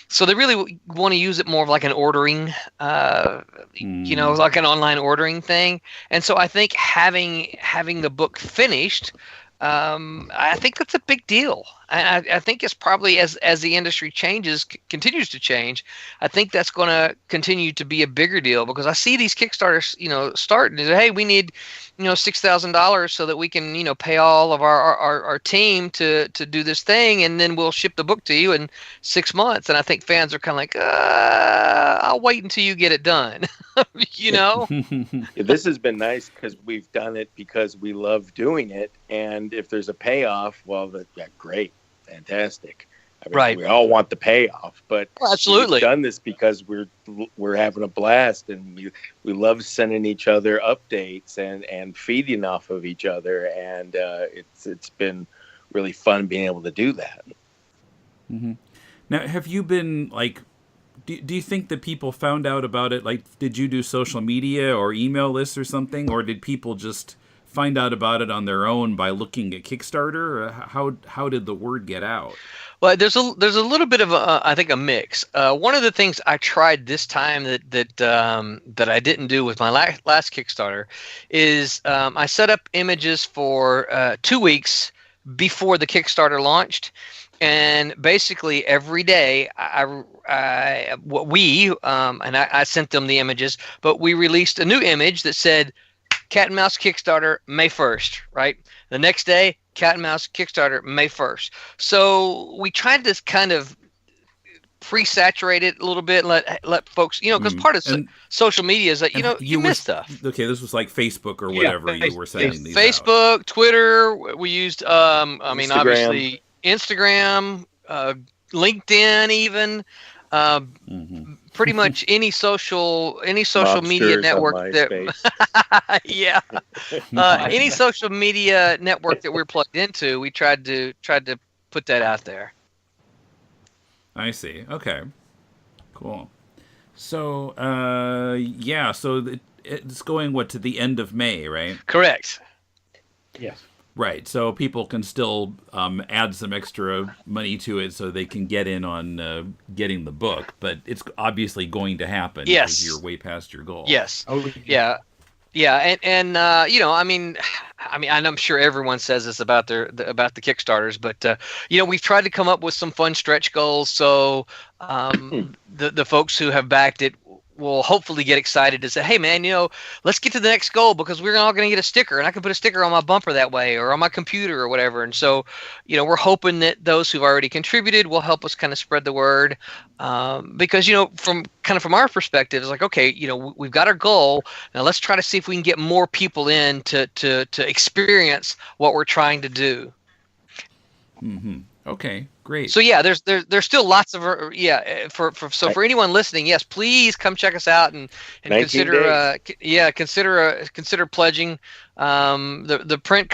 So they really want to use it more of like an ordering, like an online ordering thing. And so I think having the book finished, I think that's a big deal. I think it's probably as the industry continues to change, I think that's going to continue to be a bigger deal, because I see these Kickstarters, starting. Hey, we need, $6,000 so that we can, pay all of our team to do this thing, and then we'll ship the book to you in 6 months. And I think fans are kind of like, I'll wait until you get it done. This has been nice because we've done it because we love doing it, and if there's a payoff, well, great. Fantastic. Right. We all want the payoff, but absolutely, we've done this because we're having a blast, and we love sending each other updates and feeding off of each other, and it's been really fun being able to do that. Mm-hmm. Now, have you been do you think that people found out about it? Did you do social media or email lists or something, or did people just find out about it on their own by looking at Kickstarter? How did the word get out? Well, there's a little bit of I think a mix. One of the things I tried this time that I didn't do with my last Kickstarter is I set up images for 2 weeks before the Kickstarter launched, and basically every day I sent them the images, but we released a new image that said, Cat and Mouse Kickstarter, May 1st, right? The next day, Cat and Mouse Kickstarter, May 1st. So we tried to kind of pre-saturate it a little bit and let folks, because part of social media is that, you miss stuff. Okay, this was like Facebook or whatever you were sending these Facebook, out. Twitter, we used, obviously Instagram, LinkedIn even, pretty much any social media network that any social media network that we're plugged into, we tried to put that out there. I see. Okay. Cool. So so it's going to the end of May, right? Correct. Yes. Right, so people can still add some extra money to it so they can get in on getting the book, but it's obviously going to happen because you're way past your goal. Yes. Oh, yeah. Yeah, and I'm sure everyone says this about about the Kickstarters, but we've tried to come up with some fun stretch goals so the folks who have backed it will hopefully get excited to say, hey man, let's get to the next goal because we're all going to get a sticker, and I can put a sticker on my bumper that way or on my computer or whatever. And so, we're hoping that those who've already contributed will help us kind of spread the word, because from our perspective, it's like, okay, we've got our goal. Now let's try to see if we can get more people in to experience what we're trying to do. Mm-hmm. Okay, great. So yeah, there's still lots of for anyone listening, yes, please come check us out and consider consider pledging. The print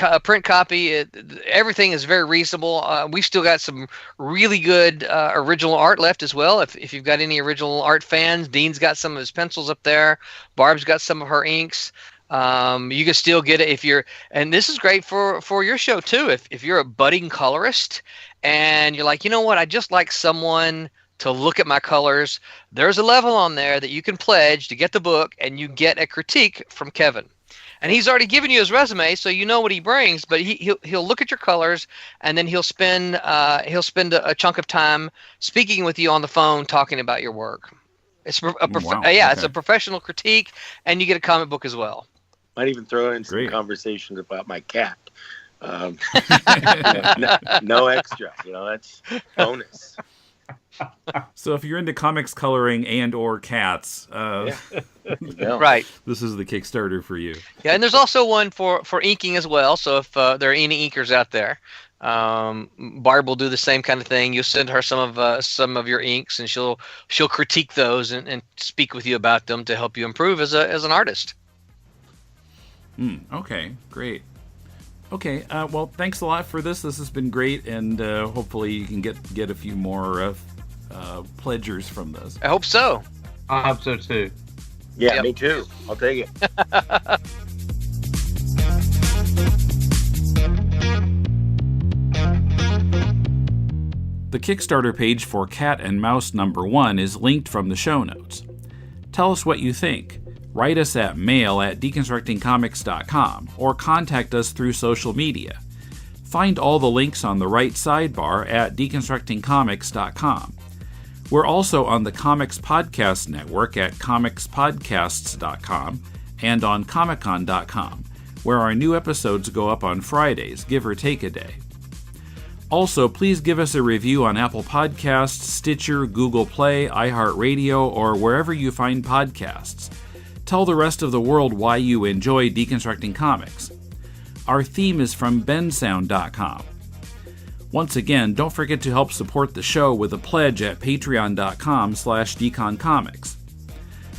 copy, everything is very reasonable. We've still got some really good original art left as well. If you've got any original art fans, Dean's got some of his pencils up there. Barb's got some of her inks. You can still get it and this is great for your show too. If you're a budding colorist and you're like, what, I just like someone to look at my colors. There's a level on there that you can pledge to get the book, and you get a critique from Kevin. And he's already given you his resume, so you know what he brings. But he'll look at your colors, and then he'll spend a chunk of time speaking with you on the phone, talking about your work. It's it's a professional critique, and you get a comic book as well. Might even throw in some conversations about my cat. No extra, that's bonus. So if you're into comics coloring and or cats, right, this is the Kickstarter for you. Yeah, and there's also one for inking as well. So if there are any inkers out there, Barb will do the same kind of thing. You'll send her some of your inks, and she'll critique those and speak with you about them to help you improve as an artist. Okay, great. Okay, well, thanks a lot for this. This has been great, and hopefully you can get a few more pledgers from this. I hope so. I hope so too. Yeah, me too. I'll take it. The Kickstarter page for Cat and Mouse #1 is linked from the show notes. Tell us what you think. Write us at mail@deconstructingcomics.com or contact us through social media. Find all the links on the right sidebar at deconstructingcomics.com. We're also on the Comics Podcast Network at comicspodcasts.com and on comiccon.com, where our new episodes go up on Fridays, give or take a day. Also, please give us a review on Apple Podcasts, Stitcher, Google Play, iHeartRadio, or wherever you find podcasts. Tell the rest of the world why you enjoy Deconstructing Comics. Our theme is from bensound.com. Once again, don't forget to help support the show with a pledge at patreon.com/deconcomics.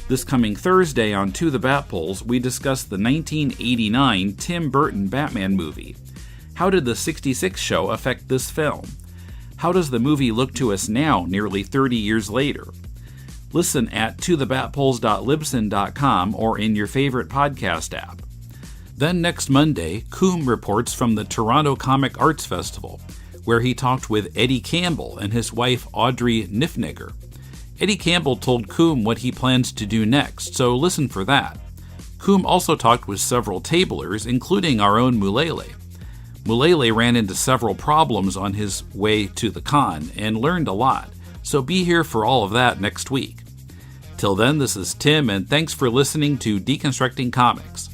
This coming Thursday on To the Batpoles, we discuss the 1989 Tim Burton Batman movie. How did the 66 show affect this film? How does the movie look to us now, nearly 30 years later? Listen at tothebatpoles.libsyn.com or in your favorite podcast app. Then next Monday, Coombe reports from the Toronto Comic Arts Festival, where he talked with Eddie Campbell and his wife Audrey Niffnegger. Eddie Campbell told Coombe what he plans to do next, so listen for that. Coombe also talked with several tablers, including our own Mulele. Mulele ran into several problems on his way to the con and learned a lot, so be here for all of that next week. Till then, this is Tim, and thanks for listening to Deconstructing Comics.